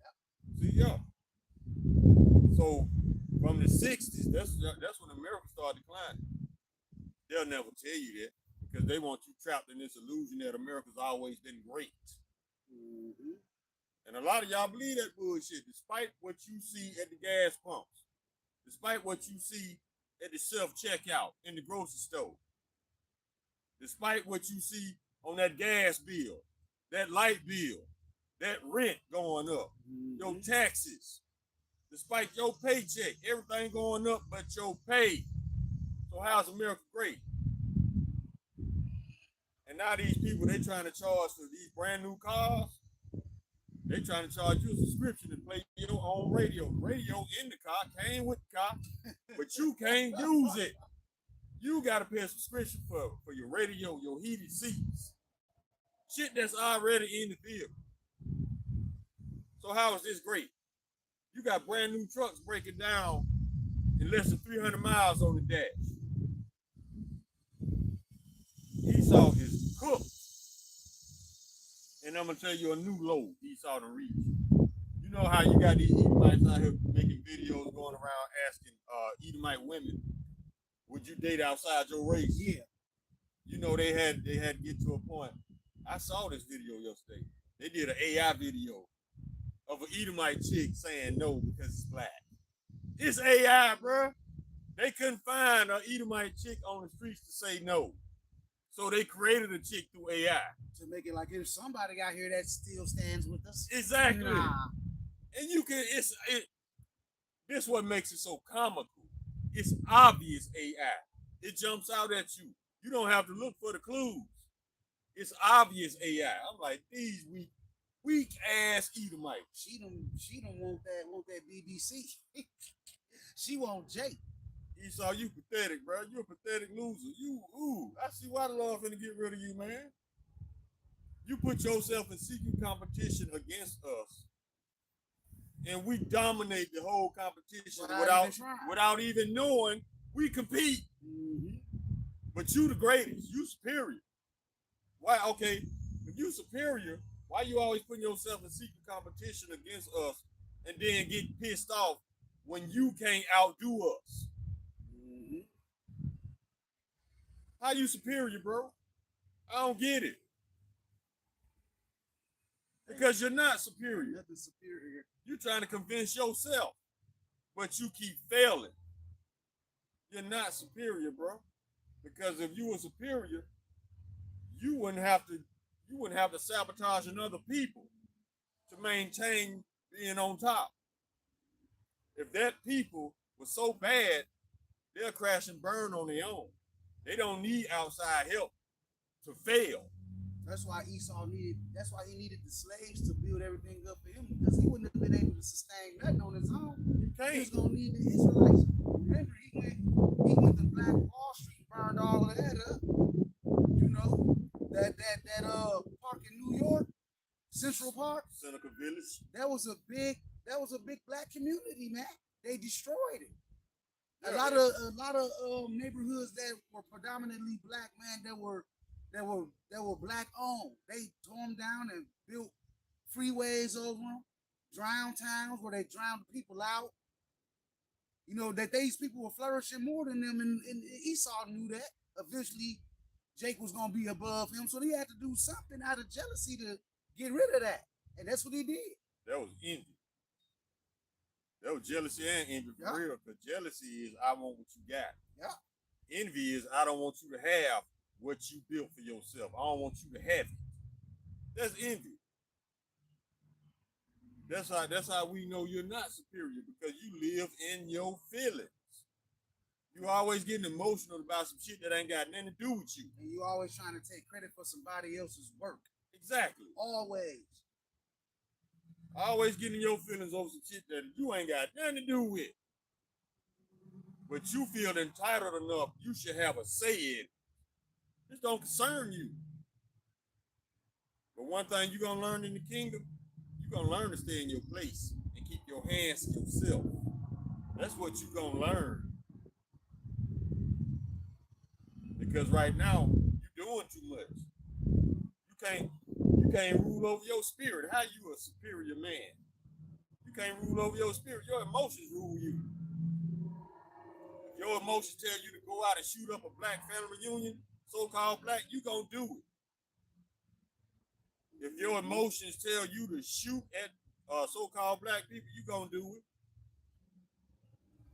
See, yeah. So from the 60s, that's when America started declining. They'll never tell you that because they want you trapped in this illusion that America's always been great. Mm-hmm. And a lot of y'all believe that bullshit, despite what you see at the gas pumps, despite what you see at the self-checkout in the grocery store, despite what you see on that gas bill, that light bill, that rent going up, your taxes, despite your paycheck, everything going up but your pay. So how's America great? And now these people, they trying to charge for these brand new cars. They trying to charge you a subscription to play your own radio. The radio in the car came with the car, but you can't use it. You got to pay a subscription for your radio, your heated seats. Shit that's already in the vehicle. So how is this great? You got brand new trucks breaking down in less than 300 miles on the dash. Esau is cooked. And I'm going to tell you a new low Esau to reach. You know how you got these Edomites out here making videos going around asking Edomite women, would you date outside your race? Yeah. You know, they had to get to a point. I saw this video yesterday. They did an AI video of an Edomite chick saying no because it's black. It's AI, bro. They couldn't find an Edomite chick on the streets to say no. So they created a chick through AI. To make it like there's somebody out here that still stands with us. Exactly. Nah. And you can, this what makes it so comical. It's obvious AI. It jumps out at you. You don't have to look for the clues. It's obvious AI. I'm like, these weak ass Edomite. She don't want that BBC. She want Jake. Esau, you pathetic, bro. You're a pathetic loser. I see why the Lord finna get rid of you, man. You put yourself in secret competition against us, and we dominate the whole competition without even knowing we compete. Mm-hmm. But you the greatest. You superior. Why? Okay, if you superior, why you always putting yourself in secret competition against us and then get pissed off when you can't outdo us? Mm-hmm. How you superior, bro? I don't get it. Because you're not superior. Nothing superior. You're trying to convince yourself, but you keep failing. You're not superior, bro. Because if you were superior, you wouldn't have to sabotage another people to maintain being on top. If that people was so bad, they'll crash and burn on their own. They don't need outside help to fail. That's why Esau needed. That's why he needed the slaves to build everything up for him, because he wouldn't have been able to sustain nothing on his own. He was gonna need the Israelites. Remember, he went to Black Wall Street, burned all of that up. You know, that park in New York, Central Park. Seneca Village. That was a big black community, man. They destroyed it. Yeah, a lot of neighborhoods that were predominantly black, man, that were black owned. They tore them down and built freeways over them, drown towns where they drowned people out. You know that these people were flourishing more than them, and Esau knew that. Eventually, Jake was gonna be above him, so he had to do something out of jealousy to get rid of that, and that's what he did. That was envy. That was jealousy and envy for Yeah. real. Because jealousy is I want what you got. Yeah. Envy is I don't want you to have what you built for yourself. I don't want you to have it. That's envy. That's how we know you're not superior, because you live in your feelings. You always getting emotional about some shit that ain't got nothing to do with you. And you always trying to take credit for somebody else's work. Exactly. Always. Always getting your feelings over some shit that you ain't got nothing to do with. But you feel entitled enough, you should have a say in it. This don't concern you. But one thing you're going to learn in the kingdom, you're going to learn to stay in your place and keep your hands to yourself. That's what you're going to learn. Because right now, you're doing too much. You can't rule over your spirit. How you a superior man? You can't rule over your spirit. Your emotions rule you. If your emotions tell you to go out and shoot up a black family reunion, so-called black, you gonna do it. If your emotions tell you to shoot at so-called black people, you gonna do it.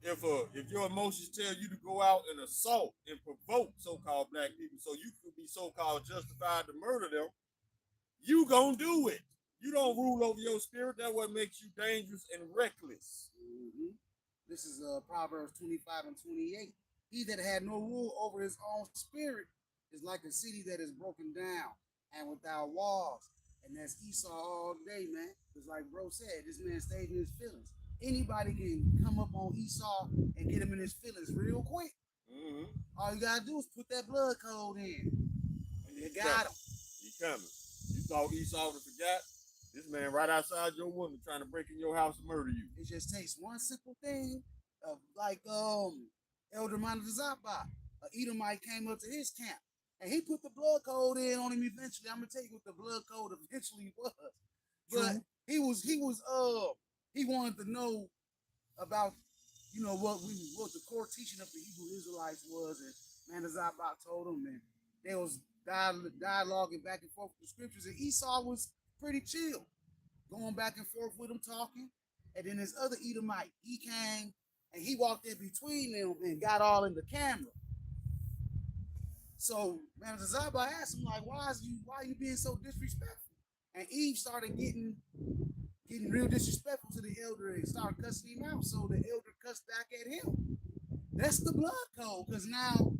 If your emotions tell you to go out and assault and provoke so-called black people so you could be so-called justified to murder them, you gonna do it. You don't rule over your spirit. That's what makes you dangerous and reckless. Mm-hmm. This is Proverbs 25 and 28. He that had no rule over his own spirit is like a city that is broken down and without walls. And that's Esau all day, man. It's like bro said, this man stayed in his feelings. Anybody can come up on Esau and get him in his feelings real quick. Mm-hmm. All you gotta do is put that blood code in. And you got him. He coming. You thought Esau would have forgot? This man right outside your window trying to break in your house and murder you. It just takes one simple thing of like Elder Montezabat. A Edomite came up to his camp and he put the blood code in on him eventually. I'm gonna tell you what the blood code eventually was. But he wanted to know about, you know, what the core teaching of the Hebrew Israelites was, and Montezabat told him, and they was dialoguing back and forth with the scriptures, and Esau was pretty chill, going back and forth with him, talking. And then this other Edomite, he came and he walked in between them and got all in the camera. So Montezabat asked him, like, why are you being so disrespectful? And Eve started getting real disrespectful to the elder and started cussing him out. So the elder cussed back at him. That's the blood code, because now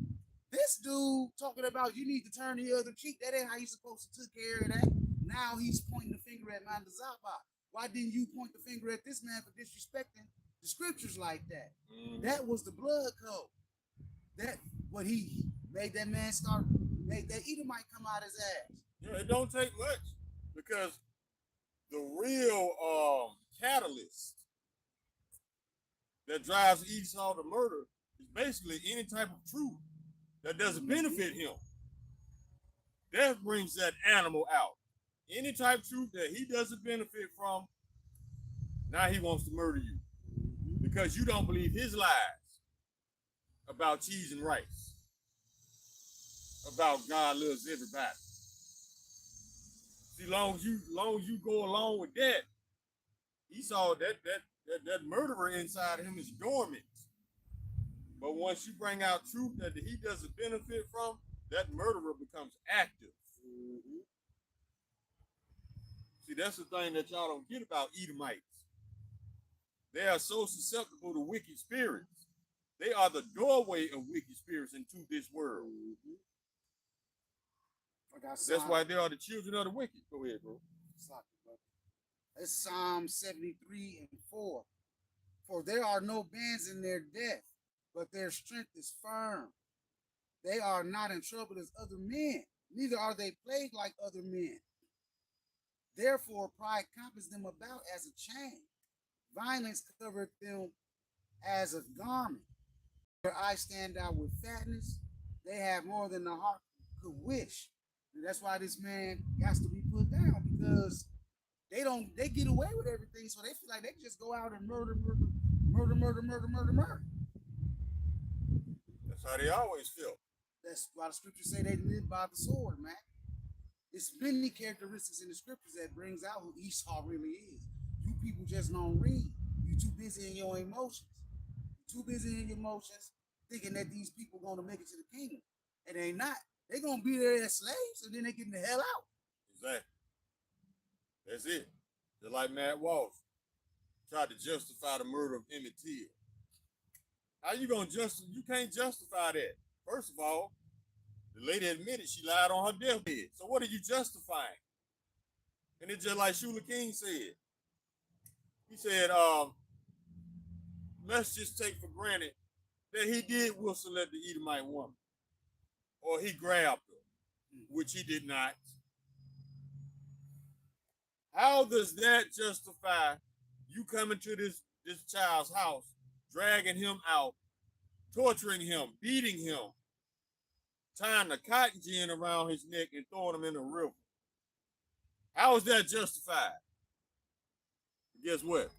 this dude talking about you need to turn the other cheek. That ain't how you supposed to take care of that. Now he's pointing the finger at Montezabat. Why didn't you point the finger at this man for disrespecting the scriptures like that? Mm-hmm. That was the blood code. That what he made that man made that Edomite come out his ass. Yeah, it don't take much, because the real catalyst that drives Esau to murder is basically any type of truth that doesn't benefit him. That brings that animal out. Any type of truth that he doesn't benefit from, now he wants to murder you because you don't believe his lies about cheese and rice, about God loves everybody. See, long as you go along with that, Esau, that murderer inside of him is dormant. But once you bring out truth that he doesn't benefit from, that murderer becomes active. Mm-hmm. See, that's the thing that y'all don't get about Edomites. They are so susceptible to wicked spirits. They are the doorway of wicked spirits into this world. That's why they are the children of the wicked. Go ahead, bro. It's Psalm 73 and 4. For there are no bands in their death, but their strength is firm. They are not in trouble as other men, neither are they plagued like other men. Therefore, pride compassed them about as a chain. Violence covered them as a garment. Their eyes stand out with fatness. They have more than the heart could wish. And that's why this man has to be put down, because they get away with everything, so they feel like they can just go out and murder. That's how they always feel. That's why the scriptures say they live by the sword, man. It's many characteristics in the scriptures that brings out who Esau really is. You people just don't read. You too busy in your emotions. Too busy in your emotions, thinking that these people going to make it to the kingdom. And they not. They're going to be there as slaves, and then they getting the hell out. Exactly. That's it. Just like Matt Walsh tried to justify the murder of Emmett Till. How you going to justify? You can't justify that. First of all, the lady admitted she lied on her deathbed. So what are you justifying? And it's just like Shula King said. He said, let's just take for granted that he did whistle at the Edomite woman. Or he grabbed her, which he did not. How does that justify you coming to this child's house, dragging him out, torturing him, beating him, tying a cotton gin around his neck and throwing him in the river? How is that justified? But guess what?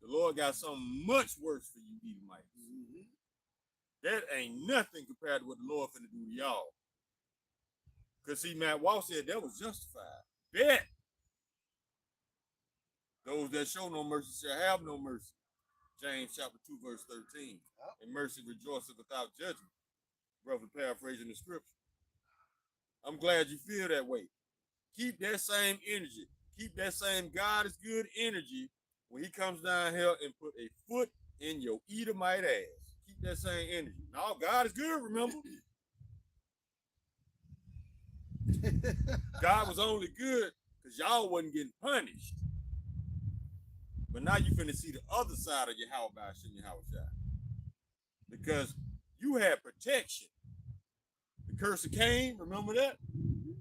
The Lord got something much worse for you, Edomites. That ain't nothing compared to what the Lord finna do to y'all. Because see, Matt Walsh said that was justified. Bet. Those that show no mercy shall have no mercy. James chapter 2, verse 13. And mercy rejoiceth without judgment. Roughly paraphrasing the scripture. I'm glad you feel that way. Keep that same energy. Keep that same God is good energy when he comes down here and put a foot in your Edomite ass. Keep that same energy. No, God is good, remember? God was only good because y'all wasn't getting punished. But now you finna see the other side of your Yahweh and Yahweh. Because you had protection. The curse of Cain, remember that?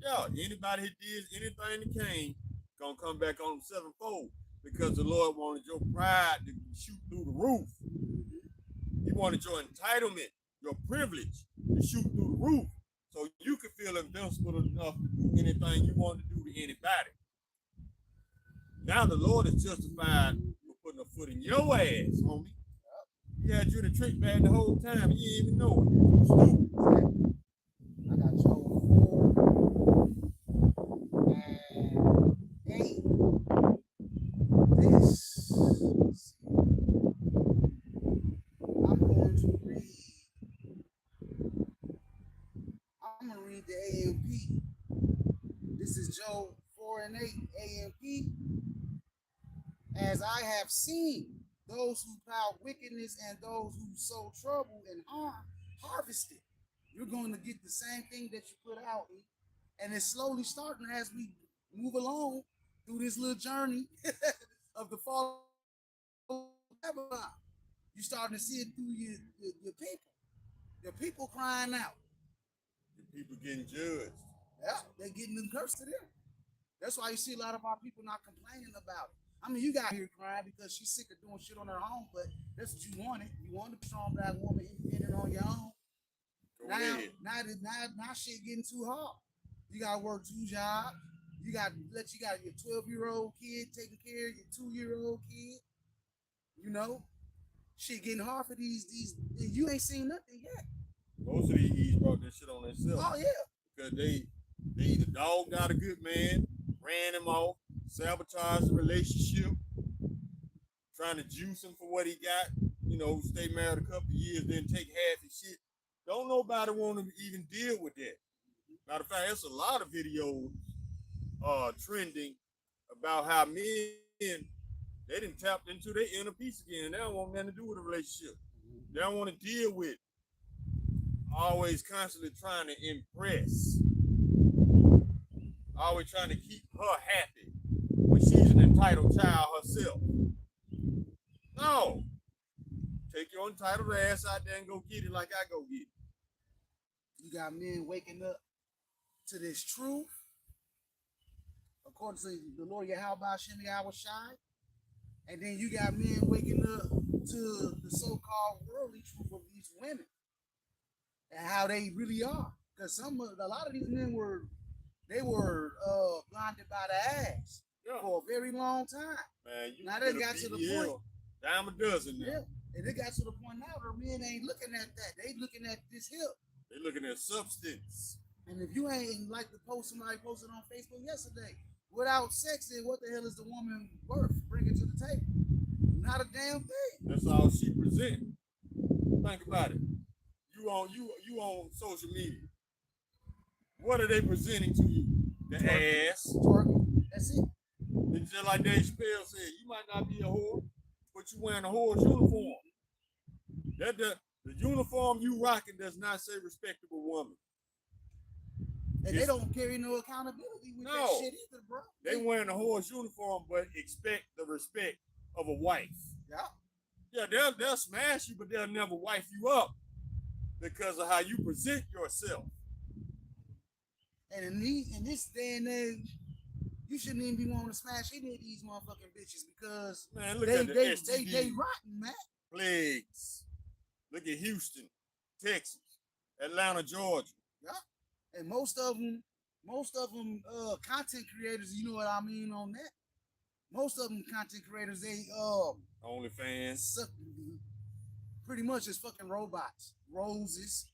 Yeah, anybody who did anything to Cain gonna come back on them sevenfold, because the Lord wanted your pride to shoot through the roof. He wanted your entitlement, your privilege to shoot through the roof, so you could feel invincible enough to do anything you want to do to anybody. Now the Lord is justified for putting a foot in your ass, homie. He had you in a trick bag the whole time, and you didn't even know it. You stupid. I got Job 4 and 8. This, I'm going to read. I'm going to read the AMP. This is Job 4 and 8 AMP. As I have seen those who plow wickedness and those who sow trouble and harm harvested. You're going to get the same thing that you put out. And it's slowly starting as we move along through this little journey of the fall of Babylon. You're starting to see it through your people. Your people crying out. Your people getting judged. Yeah, they're getting them cursed to them. That's why you see a lot of our people not complaining about it. I mean, you got here crying because she's sick of doing shit on her own, but that's what you wanted. You wanted a strong black woman independent on your own. Now shit getting too hard. You gotta work 2 jobs. You got your 12-year-old kid taking care of your 2-year-old kid. You know, shit getting hard for these. You ain't seen nothing yet. Most of these E's brought this shit on themselves. Oh yeah, because they either dogged out a good man, ran him off, sabotaged the relationship, trying to juice him for what he got. You know, stay married a couple of years, then take half his shit. Don't nobody want to even deal with that. Matter of fact, there's a lot of videos trending about how men They didn't tap into their inner peace again. They don't want nothing to do with a relationship. They don't want to deal with always constantly trying to impress, always trying to keep her happy when she's an entitled child herself. No. Take your entitled ass out there and go get it like I go get it. You got men waking up to this truth, according to the Lord Yahweh Shem Shai. And then you got men waking up to the so-called worldly truth of these women and how they really are. Because a lot of these men were blinded by the ass for a very long time. Man, now they got to the point. Dime a dozen now. Yeah. And they got to the point now where men ain't looking at that. They looking at this hip. They looking at substance. And if you ain't like the post somebody posted on Facebook yesterday, without sex, then what the hell is the woman worth bringing to the table? Not a damn thing. That's all she present. Think about it. You on social media. What are they presenting to you? The twerking, ass. Twerking. That's it. It's just like Dave Chappelle said, you might not be a whore, but you wearing a whore's uniform. The uniform you rocking does not say respectable woman. And they don't carry no accountability with that shit either, bro. They wearing a whore's uniform, but expect the respect of a wife. Yeah. Yeah, they'll smash you, but they'll never wife you up because of how you present yourself. And in this day and age, you shouldn't even be wanting to smash any of these motherfucking bitches because man, look at the they rotten, man. Plagues. Look at Houston, Texas, Atlanta, Georgia. Yeah. And most of them content creators, you know what I mean on that. Most of them content creators, they OnlyFans. Pretty much just fucking robots, roses,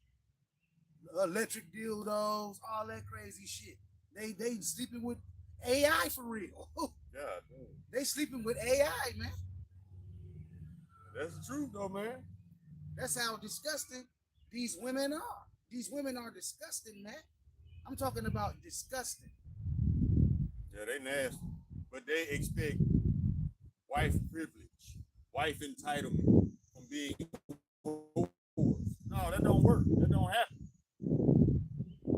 electric dildos, all that crazy shit. They sleeping with AI for real. Yeah, they sleeping with AI, man. That's the truth, though, man. That's how disgusting these women are. These women are disgusting, man. I'm talking about disgusting. Yeah, they nasty. But they expect wife privilege, wife entitlement from being whores. No, that don't work. That don't happen.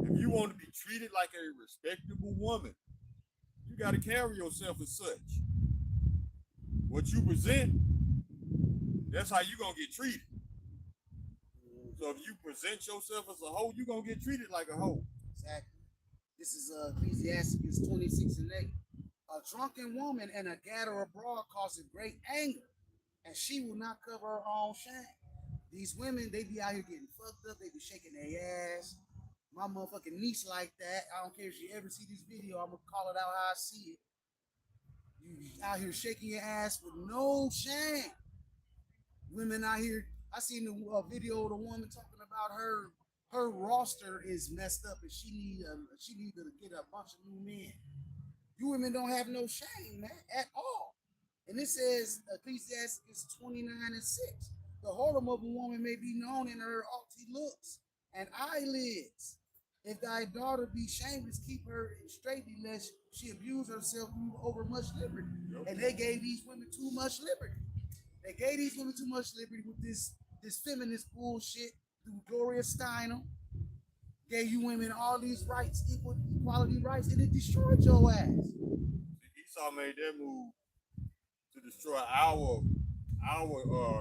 If you want to be treated like a respectable woman, you got to carry yourself as such. What you present, that's how you going to get treated. So if you present yourself as a hoe, you're going to get treated like a hoe. Exactly. This is Ecclesiastes 26 and 8. A drunken woman and a gatherer abroad causes great anger, and she will not cover her own shame. These women, they be out here getting fucked up. They be shaking their ass. My motherfucking niece like that. I don't care if she ever see this video. I'm going to call it out how I see it. You out here shaking your ass with no shame. Women out here, I seen a video of the woman talking about her roster is messed up and she need to get a bunch of new men. You women don't have no shame, man, at all. And it says Ecclesiastes 29 and 6. The whoredom of a woman may be known in her haughty looks and eyelids. If thy daughter be shameless, keep her straightly, lest she abuse herself over much liberty. And they gave these women too much liberty. They gave these women too much liberty with this feminist bullshit through Gloria Steinem. Gave you women all these rights, equality rights, and it destroyed your ass. Esau made that move to destroy our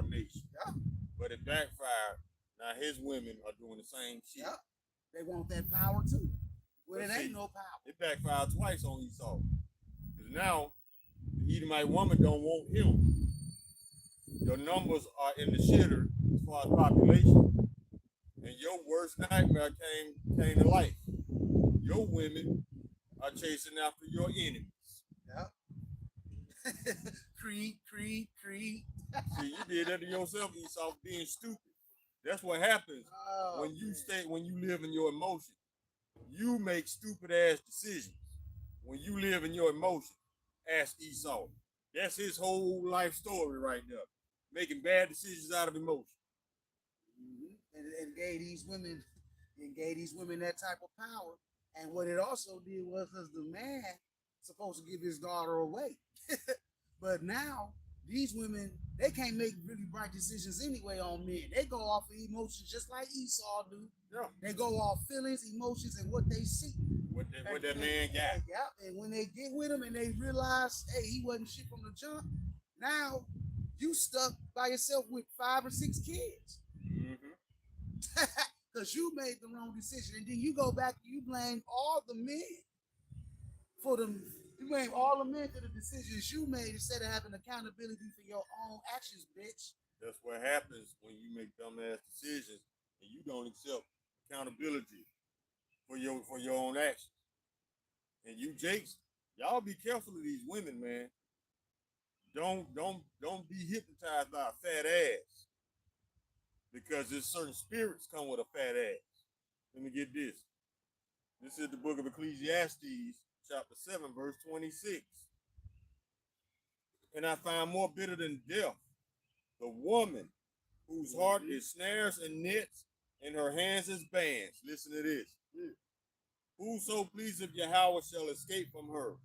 nation. Yeah. But it backfired. Now his women are doing the same shit. Yeah. They want that power too. Well, it ain't no power. It backfired twice on Esau. Because now the Edomite woman don't want him. Your numbers are in the shitter as far as population. And your worst nightmare came to life. Your women are chasing after your enemies. Yeah. Creed. See, you did that to yourself, Esau, being stupid. That's what happens when you live in your emotion. You make stupid ass decisions when you live in your emotion. Ask Esau. That's his whole life story right there. Making bad decisions out of emotion. Mm-hmm. And gave these women that type of power. And what it also did was the man supposed to give his daughter away. But now these women, they can't make really bright decisions anyway on men. They go off of emotions just like Esau do. Yeah. They go off feelings, emotions, and what they see. What that man got. Yeah, and when they get with him and they realize, hey, he wasn't shit from the jump, now you stuck by yourself with 5 or 6 kids. Mm-hmm. Because you made the wrong decision. And then you go back and you blame all the men for them. You blame all the men for the decisions you made instead of having accountability for your own actions, bitch. That's what happens when you make dumbass decisions and you don't accept accountability for your own actions. And you Jakes, y'all be careful of these women, man. Don't be hypnotized by a fat ass. Because there's certain spirits come with a fat ass. Let me get this. This is the book of Ecclesiastes, chapter 7, verse 26. And I find more bitter than death the woman whose heart is snares and nets, and her hands is bands. Listen to this. Whoso pleaseth Yahweh shall escape from her,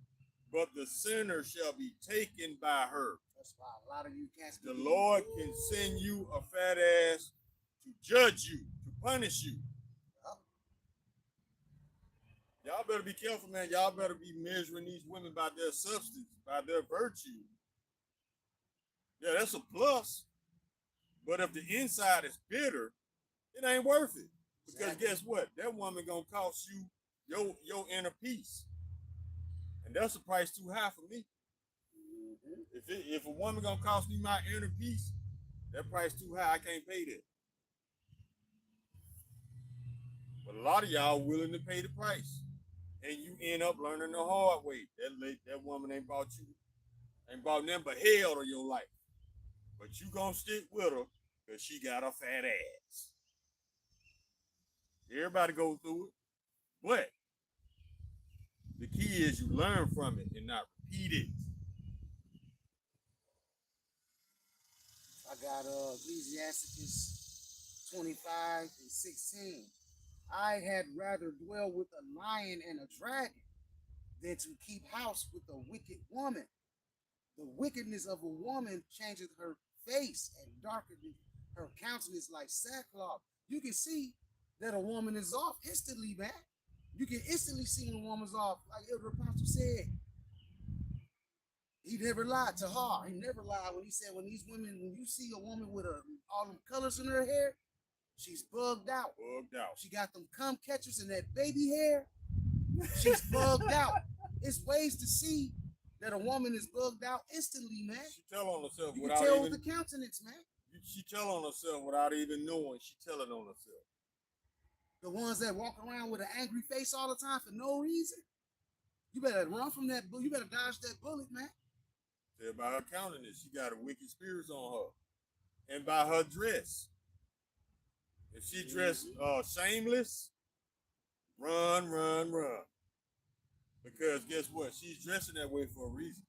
but the sinner shall be taken by her. That's why a lot of you cats. The Lord can send you a fat ass to judge you, to punish you. Y'all better be careful, man. Y'all better be measuring these women by their substance, by their virtue. Yeah, that's a plus. But if the inside is bitter, it ain't worth it. Because guess what? That woman gonna cost you your inner peace. And that's a price too high for me. If a woman gonna cost me my inner peace, that price too high. I can't pay that. But a lot of y'all willing to pay the price. And you end up learning the hard way. That woman ain't bought nothing but hell to your life. But you gonna stick with her because she got a fat ass. Everybody goes through it. But the key is you learn from it and not repeat it. I got Ecclesiastes 25 and 16. I had rather dwell with a lion and a dragon than to keep house with a wicked woman. The wickedness of a woman changes her face and darkens her countenance like sackcloth. You can see that a woman is off instantly, man. You can instantly see when a woman's off. Like Elder Apostle said, he never lied to her. He never lied when he said, when you see a woman with all them colors in her hair, she's bugged out. Bugged out. She got them cum catchers and that baby hair. She's bugged out. It's ways to see that a woman is bugged out instantly, man. She tell on herself you without can tell even with the countenance, man. She tell on herself without even knowing she telling on herself. The ones that walk around with an angry face all the time for no reason. You better run from that bullet. You better dodge that bullet, man. Tell by her countenance, she got a wicked spirits on her. And by her dress. If she dressed shameless, run. Because guess what? She's dressing that way for a reason.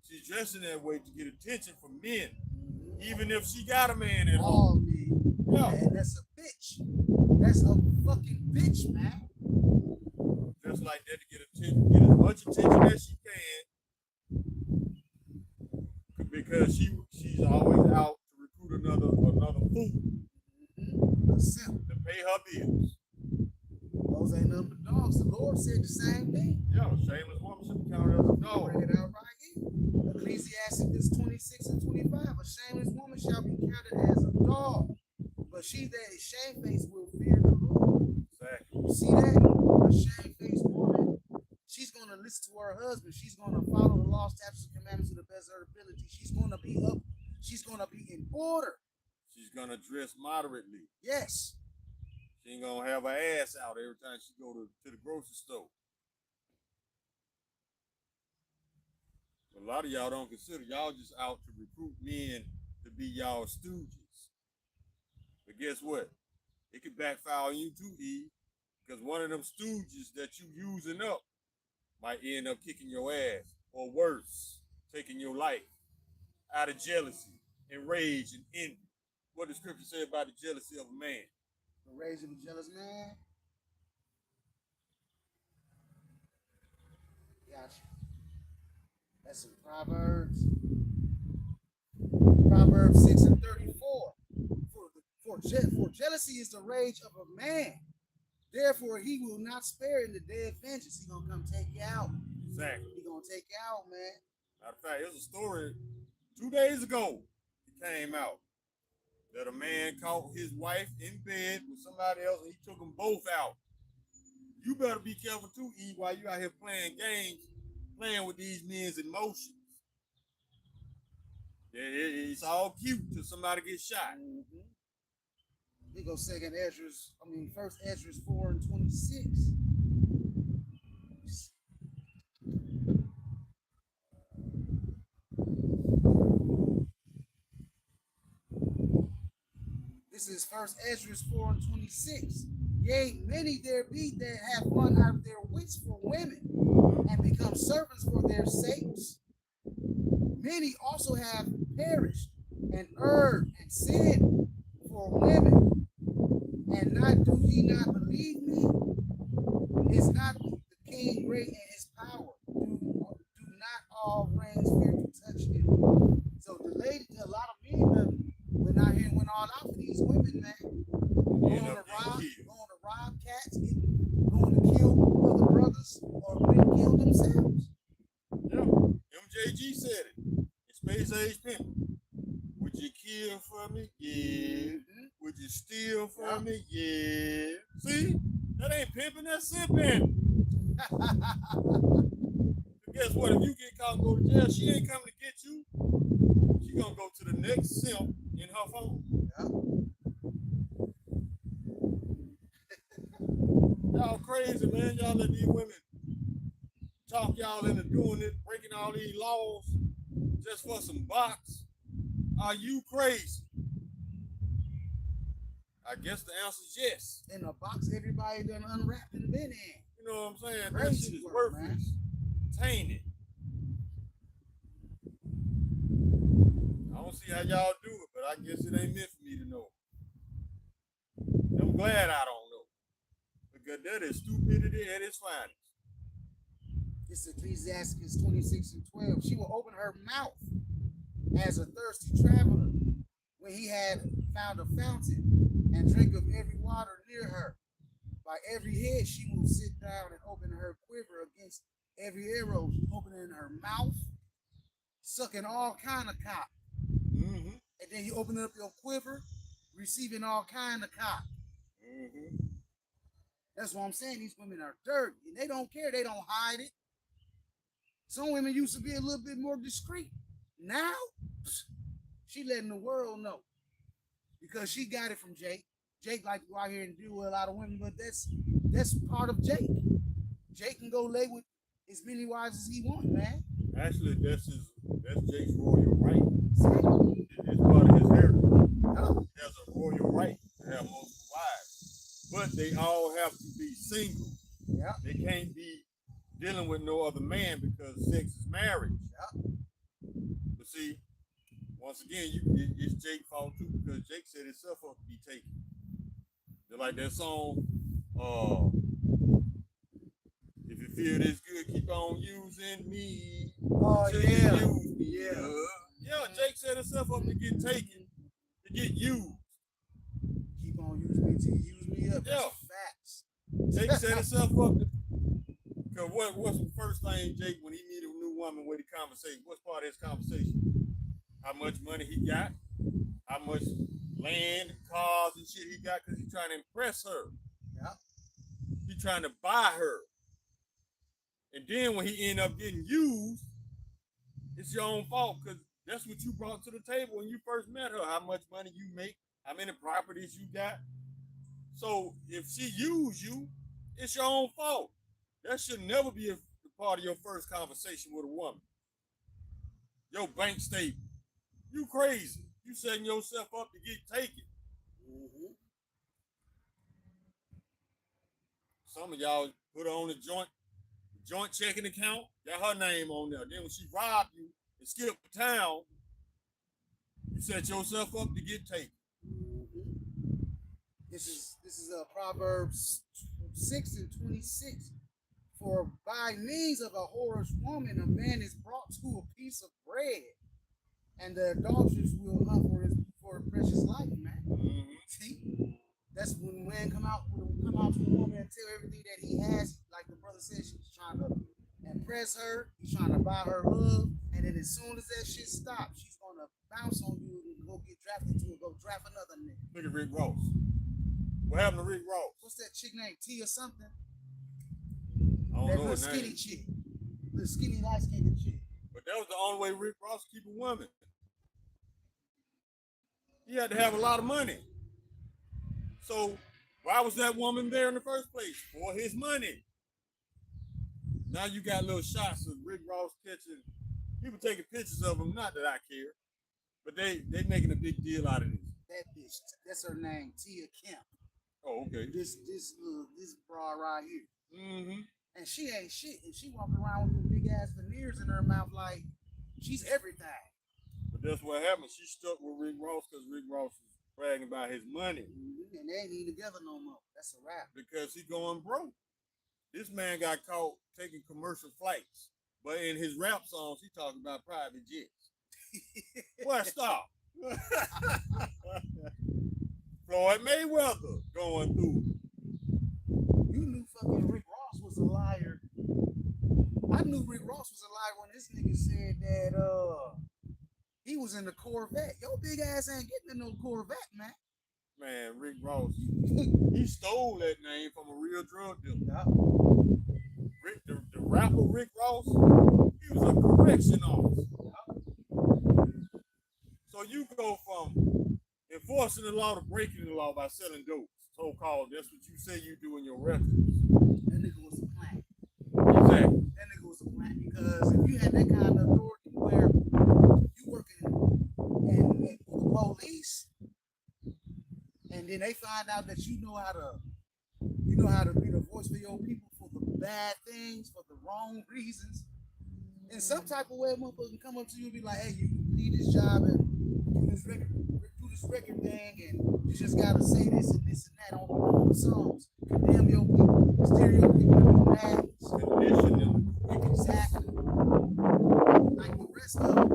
She's dressing that way to get attention from men. Even if she got a man at home. Yeah. Man, that's a bitch. That's a fucking bitch, man. Just like that to get attention, get as much attention as she can. Because she's always out to recruit another fool. To pay her bills. Those ain't nothing but dogs. The Lord said the same thing. Yeah, a shameless woman should be counted as a dog. Bring it out right here. Ecclesiastes 26 and 25. A shameless woman shall be counted as a dog, but she that is shamefaced will fear the Lord. Exactly. You see that? A shamefaced woman, she's going to listen to her husband. She's going to follow the law, statutes, and commandments to the best of her ability. She's going to be up. She's going to be in order. She's going to dress moderately. Yes. She ain't going to have her ass out every time she go to the grocery store. A lot of y'all don't consider y'all just out to recruit men to be y'all stooges. But guess what? It could backfire on you too, Eve. Because one of them stooges that you using up might end up kicking your ass. Or worse, taking your life out of jealousy and rage and envy. What the scripture say about the jealousy of a man? The rage of a jealous man. Gotcha. That's in Proverbs Proverbs 6:34. For jealousy is the rage of a man. Therefore, he will not spare in the day of vengeance. He gonna come take you out. Exactly. He gonna take you out, man. Matter of fact, there's a story 2 days ago. It came out that a man caught his wife in bed with somebody else and he took them both out. You better be careful too, E, while you out here playing games, playing with these men's emotions. It's all cute till somebody gets shot. Mm-hmm. We go First Ezra 4:26. This is First Ezra 4:26. Yea, many there be that have run out of their wits for women, and become servants for their sakes. Many also have perished, and erred, and sinned for women. And do ye not believe me? Is not the king great in his power? Do not all reigns fear to touch him? So a lot of men went out here and went all out for these women, man. Going to rob cats, going to kill other brothers, or being killed themselves. Yeah, MJG said it. It's Space Age Pimpin'. Would you kill for me? Yeah. Mm-hmm. Would you steal for me? Yeah. See? That ain't pimping, that's simping. So guess what? If you get caught and go to jail, she ain't coming to get you. She gonna go to the next simp in her phone. Yeah. Y'all crazy, man. Y'all let these women talk y'all into doing it, breaking all these laws just for some box. Are you crazy? I guess the answer is yes. In a box everybody done unwrapped and been in. You know what I'm saying? Crazy that shit is worthless. Tainted. I don't see how y'all do it, but I guess it ain't meant for me to know. I'm glad I don't know. Because that is stupidity at its finest. This is Ecclesiastes 26:12. She will open her mouth as a thirsty traveler when he had found a fountain, and drink of every water near her. By every head she will sit down and open her quiver against every arrow, opening her mouth, sucking all kind of cock. Mm-hmm. And then you open up your quiver, receiving all kind of cock. Mm-hmm. That's what I'm saying. These women are dirty, and they don't care. They don't hide it. Some women used to be a little bit more discreet. Now, she letting the world know because she got it from Jake. Jake like to go out here and deal with a lot of women, but that's part of Jake. Jake can go lay with as many wives as he wants, man. Actually, that's Jake's royal right. It's part of his heritage. He has a royal right to have multiple wives, but they all have to be single. Yeah, they can't be dealing with no other man because sex is marriage. Yeah. But see, once again, it's Jake's fault too because Jake set himself up to be taken. They're like that song, if you feel this good, keep on using me. Oh, yeah. Use me. Yeah, Jake set himself up to get taken, to get used. Keep on using me till you use me up. Yeah. Facts. Jake set himself up to, because what's the first thing Jake, when he meet a new woman, with the conversation, what's part of his conversation? How much money he got, how much land, cars, and shit he got, because he's trying to impress her. Yeah. He's trying to buy her. And then when he end up getting used, it's your own fault, because that's what you brought to the table when you first met her. How much money you make, how many properties you got. So if she used you, it's your own fault. That should never be a part of your first conversation with a woman. Your bank statement. You crazy. You setting yourself up to get taken. Mm-hmm. Some of y'all put her on a joint checking account, got her name on there. Then when she robbed you and skipped town, you set yourself up to get taken. Mm-hmm. This is Proverbs 6:26. For by means of a whorish woman, a man is brought to a piece of bread. And the adulteress will hunt for his precious life, man. Mm-hmm. See, that's when man come out to a woman and tell everything that he has. Like the brother said, she's trying to impress her. He's trying to buy her love, and then as soon as that shit stops, she's gonna bounce on you and go get drafted to go draft another nigga. Look at Rick Ross. What happened to Rick Ross? What's that chick named T or something? I don't That know little her skinny name. chick, the skinny light skinned chick. But that was the only way Rick Ross keep a woman. He had to have a lot of money. So why was that woman there in the first place? For his money. Now you got little shots of Rick Ross catching people taking pictures of him. Not that I care, but they making a big deal out of this. That bitch, that's her name, Tia Kemp. Oh, okay. This broad right here. Mm-hmm. And she ain't shit. And she walking around with big ass veneers in her mouth like she's everything. But that's what happened. She stuck with Rick Ross because Rick Ross was bragging about his money. And they ain't even together no more. That's a wrap. Because he going broke. This man got caught taking commercial flights. But in his rap songs, he talking about private jets. Well, stop. Floyd Mayweather going through. You knew fucking Rick Ross was a liar. I knew Rick Ross was a liar when this nigga said that he was in the Corvette. Your big ass ain't getting in no Corvette, man. Man, Rick Ross, he stole that name from a real drug dealer. Yeah. The rapper Rick Ross, he was a correction officer. So you go from enforcing the law to breaking the law by selling dope. So-called, that's what you say you do in your records. That nigga was a plant. Exactly. That nigga was a plant because if you had that kind of authority where you working with the police, and then they find out that you know how to be the voice for your people for the bad things, for the wrong reasons. In some type of way, a motherfucker can come up to you and be like, "Hey, you need this job and do this record thing, and you just gotta say this and that on the wrong songs. Condemn your people, steer your people to bad." Condition them. Exactly. Like the rest of them,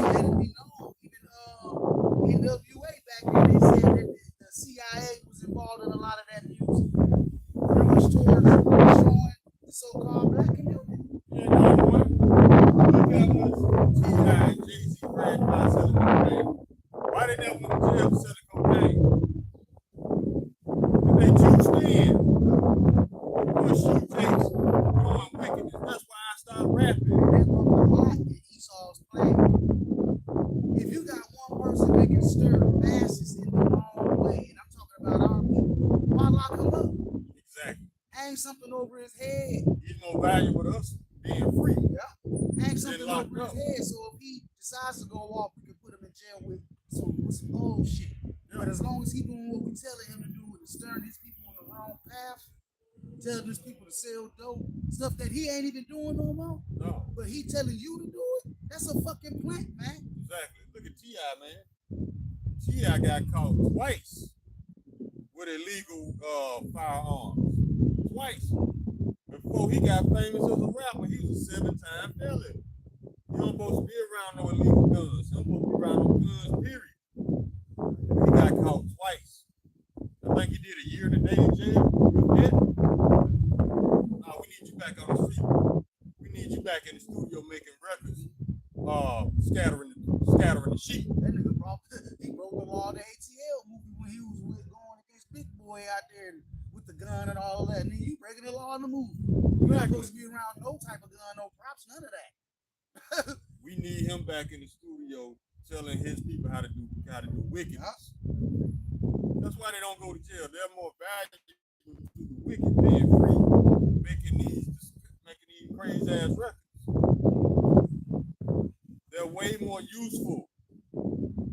let it be known. Even NWA back then, they said that the CIA was involved in a lot of that music. Pretty much towards destroying the so-called black community. Yeah, no one. T.I. and Jay-Z bragged about selling cocaine. Why they never went to jail for selling cocaine? If they juiced in, push you takes doing wickedness. That's why I stopped rapping. That's what the lot that Esau's playing. If you got one person that can stir masses in the wrong way, and I'm talking about our people, why lock him up? Exactly. Hang something over his head. He's more valuable to us being free. Yeah. Hang something locked over his up. head so if he decides to go off, we can put him in jail with some old shit. But as long as he doing what we telling him to do and stirring his people on the wrong path, telling his people to sell dope, stuff that he ain't even doing no more. No. But he telling you to do it, that's a fucking plant, man. Exactly. Look at T.I., man. T.I. got caught twice with illegal firearms. Twice. Before he got famous as a rapper, he was a 7-time felon. You don't supposed to be around no illegal guns. You don't supposed to be around no guns, period. He got caught twice. I think he did a year and a day in jail. Yeah. No, we need you back on the street. We need you back in the studio making records. Scattering the sheep. That nigga broke the law of the ATL movie when he was going against Big Boy out there with the gun and all that. And then you breaking the law in the movie. You're not supposed to be around no type of gun, no props, none of that. We need him back in the studio telling his people how to do wickedness. That's why they don't go to jail. They're more valuable to the wicked being free, making these crazy ass records. They're way more useful.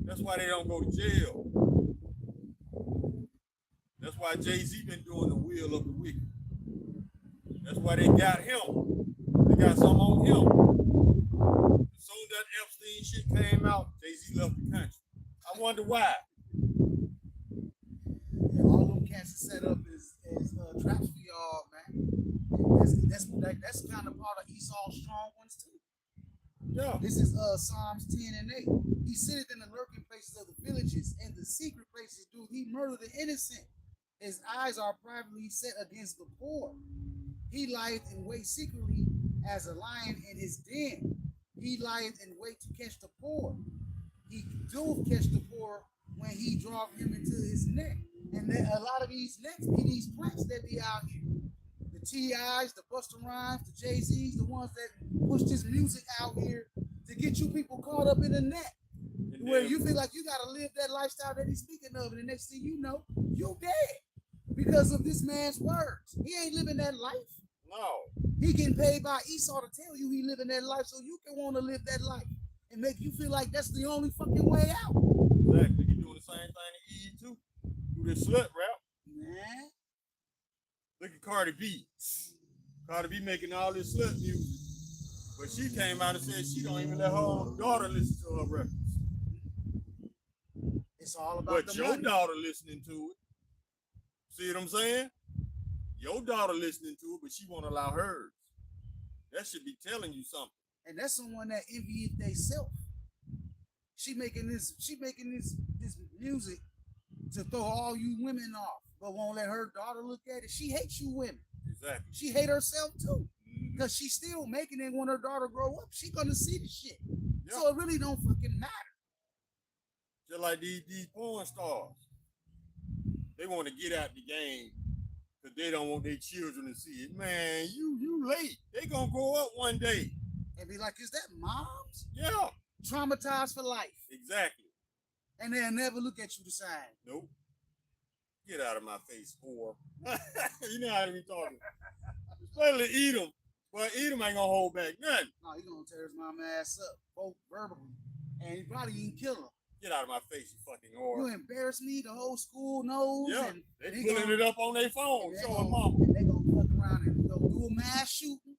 That's why they don't go to jail. That's why Jay-Z been doing the will of the wicked. That's why they got him. They got some on him. As soon as that Epstein shit came out, Jay-Z left the country. I wonder why. Yeah, all them cats are set up as traps for y'all, man. That's kind of part of Esau's strong ones too. Yeah. This is Psalms 10 and 8. He sitteth in the lurking places of the villages, and the secret places do he murder the innocent. His eyes are privately set against the poor. He lieth in wait secretly as a lion in his den. He lieth in wait to catch the poor. He doeth catch the poor when he draweth him into his net. And then a lot of these nets be these plants that be out here. The T.I.s, the Busta Rhymes, the Jay-Z's, the ones that push this music out here to get you people caught up in the net. And Where then- you feel like you gotta live that lifestyle that he's speaking of, and the next thing you know, you dead because of this man's words. He ain't living that life. No. He getting paid by Esau to tell you he living that life, so you can want to live that life and make you feel like that's the only fucking way out. Exactly. He doing the same thing to Eve too. Do this slut rap. Man, Look at Cardi B. Cardi B making all this slut music. But she came out and said she don't even let her own daughter listen to her records. it's all about But the your money. daughter listening to it. See what I'm saying? Your daughter listening to it, but she won't allow hers. That should be telling you something. And that's someone that envieth they self. She making this music to throw all you women off, but won't let her daughter look at it. She hates you women. Exactly. She hate herself too. Mhm. Because she's still making it. When her daughter grow up, she gonna see the shit. Yeah. So it really don't fucking matter. Just like these porn stars. They want to get out the game because they don't want their children to see it. Man, you late. They gonna grow up one day. And be like, is that mom's? Yeah, Traumatized for life. exactly. And they'll never look at you the same. Nope. Get out of my face, whore. You know how to be talking. Especially Edom. But Edom ain't gonna hold back nothing. No, he gonna tear his mama ass up, both verbally. And he probably even kill her. Get out of my face, you fucking You whore. embarrass me, the whole school knows. Yeah, and they he pulling gonna- it up on their phone, and they showing gonna- mama. and they gonna fuck around and go do a mass shooting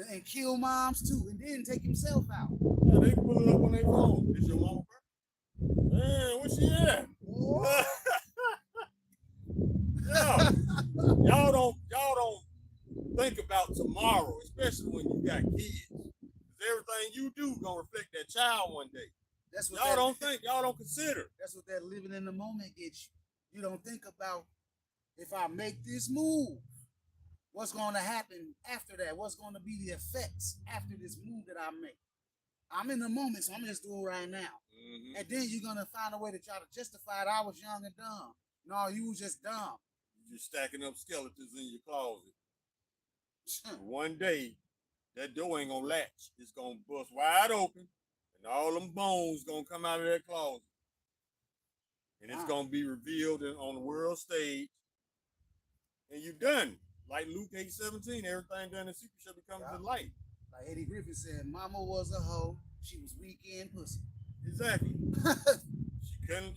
and kill moms too, and then take himself out. Yeah, they pull it up on their phone. Is your mama birthday? Man, where she at? Boy, Yeah. Y'all don't think about tomorrow, especially when you got kids. 'Cause everything you do gonna reflect that child one day. that's what Y'all that, don't think, y'all don't consider. That's what that living in the moment gets you. You don't think about, if I make this move, what's going to happen after that? What's going to be the effects after this move that I make? I'm in the moment, so I'm just doing it right now. Mhm. And then you're gonna find a way to try to justify it. I was young and dumb. No, you was just dumb. You're stacking up skeletons in your closet. One day, that door ain't gonna latch. It's gonna bust wide open, and all them bones gonna come out of that closet. And it's Wow. gonna be revealed on the world stage. And you done. Like Luke 8:17, everything done in secret shall become Yeah. to light. Like Eddie Griffin said, Mama was a hoe. She was weak in pussy. Exactly.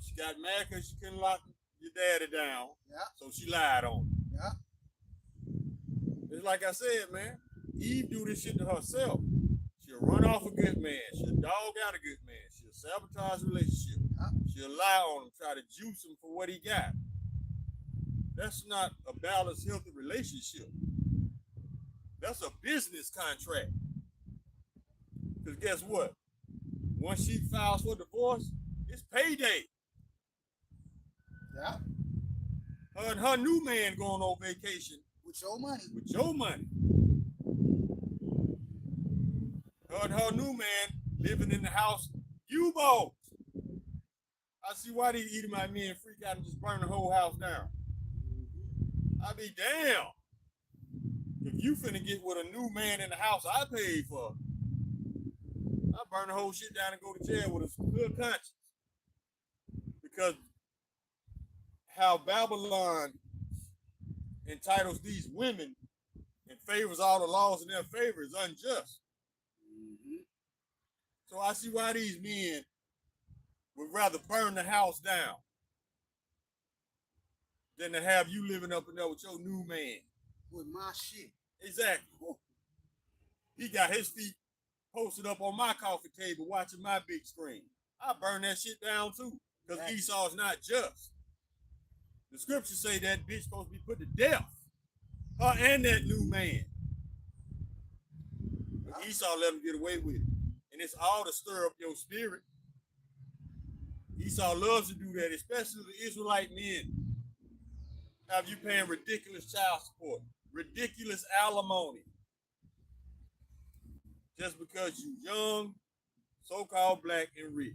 She got mad because she couldn't lock your daddy down. Yeah. So she lied on him. Yeah. It's like I said, man. Eve do this shit to herself. She'll run off a good man. She'll dog out a good man. She'll sabotage a relationship. Yeah. She'll lie on him, try to juice him for what he got. That's not a balanced, healthy relationship. That's a business contract. Because guess what? Once she files for divorce, it's payday. Yeah. Her and her new man going on vacation With your money. with your money. Her and her new man living in the house you bought. I see why these Edomite men freak out and just burn the whole house down. I be damn. If you finna get with a new man in the house I paid for, I burn the whole shit down and go to jail with a good conscience. Because how Babylon entitles these women and favors all the laws in their favor is unjust. Mhm. So I see why these men would rather burn the house down than to have you living up in there with your new man. With my shit. Exactly. He got his feet posted up on my coffee table watching my big screen. I burn that shit down too, because Right. Esau's not just. The scriptures say that bitch supposed to be put to death. Her and that new man. But Esau let him get away with it. And it's all to stir up your spirit. Esau loves to do that, especially the Israelite men. Have you paying ridiculous child support, ridiculous alimony, just because you young, so-called black and rich.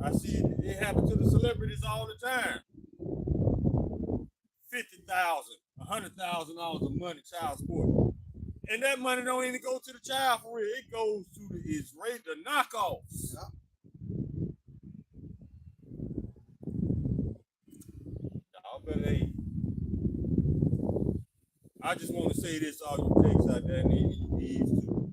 I see it happen to the celebrities all the time. $50,000, $100,000 a month child support. And that money don't even go to the child for real. It goes to the knockoffs. Yeah. Y'all better, hey, I just want to say this to all you takes out there and you thieves too.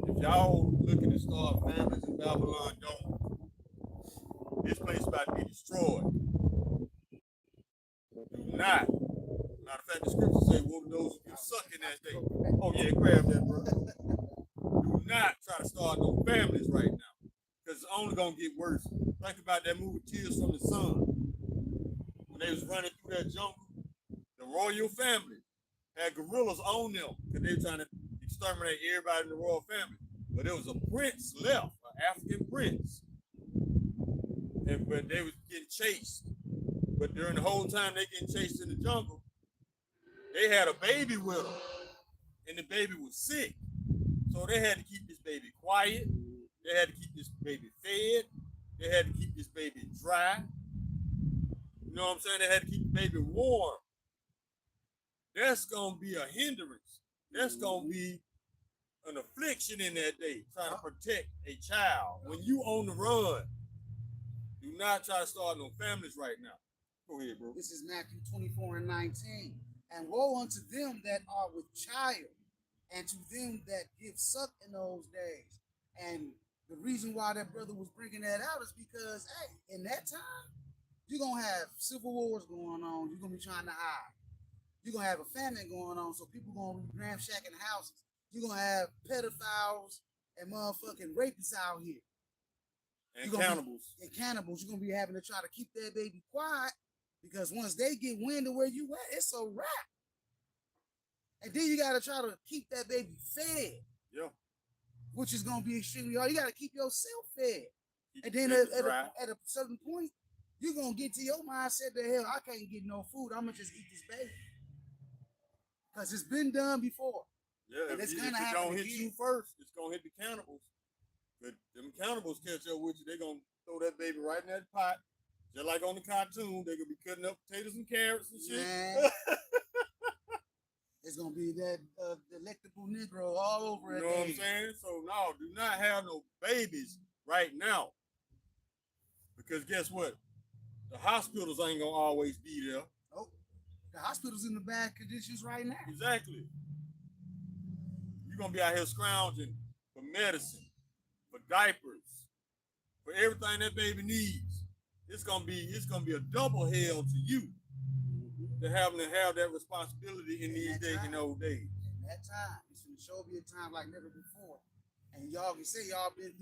If y'all looking to start families in Babylon, don't. This place about to be destroyed. Do not. Matter of fact, the scripture say, woe to those who get sucked in that day. Oh yeah, grab that, bro. Do not try to start no families right now, because it's only gonna get worse. Think about that movie Tears from the Sun. When they was running through that jungle, the royal family had gorillas on them because they were trying to exterminate everybody in the royal family. But there was a prince left, an African prince, but they was getting chased. But during the whole time they getting chased in the jungle, they had a baby with them, and the baby was sick. So they had to keep this baby quiet. They had to keep this baby fed. They had to keep this baby dry. You know what I'm saying? They had to keep the baby warm. That's going to be a hindrance. That's going to be an affliction in that day, trying to protect a child. When you on the run, do not try to start no families right now. Go ahead, bro. This is Matthew 24:19. And woe unto them that are with child, and to them that give suck in those days. And the reason why that brother was bringing that out is because, hey, in that time, you're going to have civil wars going on. You're going to be trying to hide. You're going to have a famine going on, so people going to be ramshacking houses. You're going to have pedophiles and motherfucking rapists out here. And cannibals. And cannibals. You're going to be having to try to keep that baby quiet, because once they get wind of where you at, it's a wrap. And then you got to try to keep that baby fed. Yeah. Which is going to be extremely hard. You got to keep yourself fed. Keep and then at a certain point, you're going to get to your mindset that, hell, I can't get no food. I'm going to just eat this baby. Because it's been done before. Yeah, and if it's it happen don't hit again. you first, it's going to hit the cannibals. But them cannibals catch up with you, they're going to throw that baby right in that pot. Just like on the cartoon, they're going to be cutting up potatoes and carrots and shit. Man, it's going to be that delectable Negro all over You again. know what I'm saying? So, no, do not have no babies right now. Because guess what? The hospitals ain't going to always be there. Oh, the hospital's in the bad conditions right now. Exactly. You're going to be out here scrounging for medicine, for diapers, for everything that baby needs. It's gonna be a double hell to you to having to have that responsibility in these days, in old days. In that time, it's gonna show be a time like never before. And y'all can say y'all been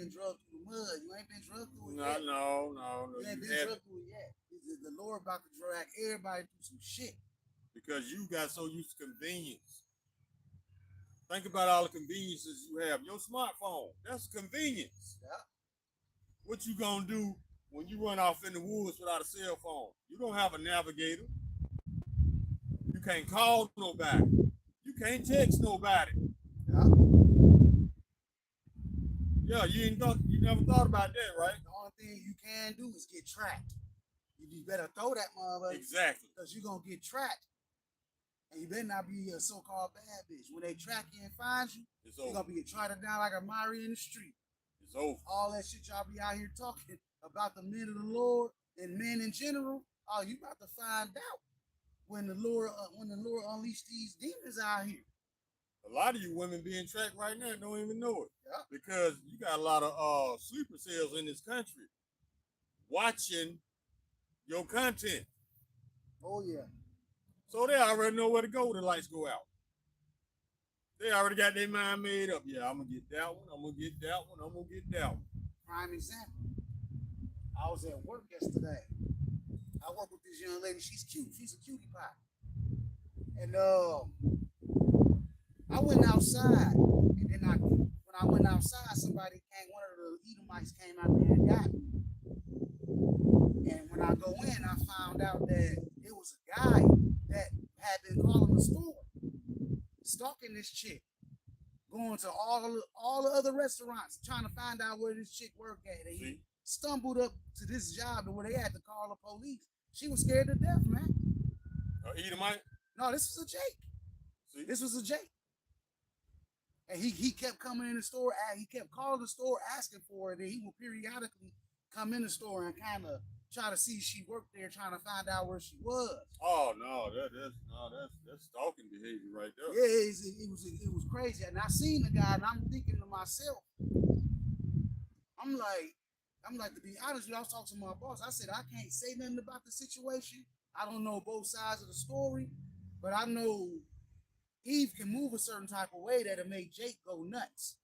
drugged through the mud. You ain't been drugged through it yet. No. You ain't been drugged through it yet. The Lord about to drag everybody through some shit. Because you got so used to convenience. Think about all the conveniences you have. Your smartphone, that's convenience. Yeah. What you gonna do when you run off in the woods without a cell phone? You don't have a navigator. You can't call nobody. You can't text nobody. Yeah, you never thought about that, right? The only thing you can do is get tracked. You better throw that motherfucker. Exactly. Because you're gonna get tracked. And you better not be a so-called bad bitch. When they track you and find you, you're gonna be trotted down like a Mari in the street. It's over. All that shit y'all be out here talking about the men of the Lord and men in general. Oh, you about to find out when the Lord unleashed these demons out here. A lot of you women being tracked right now don't even know it. Yeah. Because you got a lot of sleeper cells in this country watching your content. Oh yeah. So they already know where to go when the lights go out. They already got their mind made up. Yeah, I'm going to get that one. I'm going to get that one. I'm going to get that one. Prime example. I was at work yesterday. I work with this young lady. She's cute. She's a cutie pie. And I went outside. And then when I went outside, somebody came, one of the Edomites came out there and got me. And when I go in, I found out that it was a guy that had been calling the store, stalking this chick, going to all the other restaurants, trying to find out where this chick worked at. And he stumbled up to this job where they had to call the police. She was scared to death, man. Edomite? No, this was a Jake. See? This was a Jake. And he kept coming in the store, he kept calling the store asking for it, and he would periodically come in the store and kind of try to see if she worked there, trying to find out where she was. Oh no, that's stalking behavior right there. Yeah, it was crazy. And I seen the guy, and I'm thinking to myself, I'm like, to be honest with you, I was talking to my boss. I said, I can't say nothing about the situation. I don't know both sides of the story, but I know Eve can move a certain type of way that'll make Jake go nuts.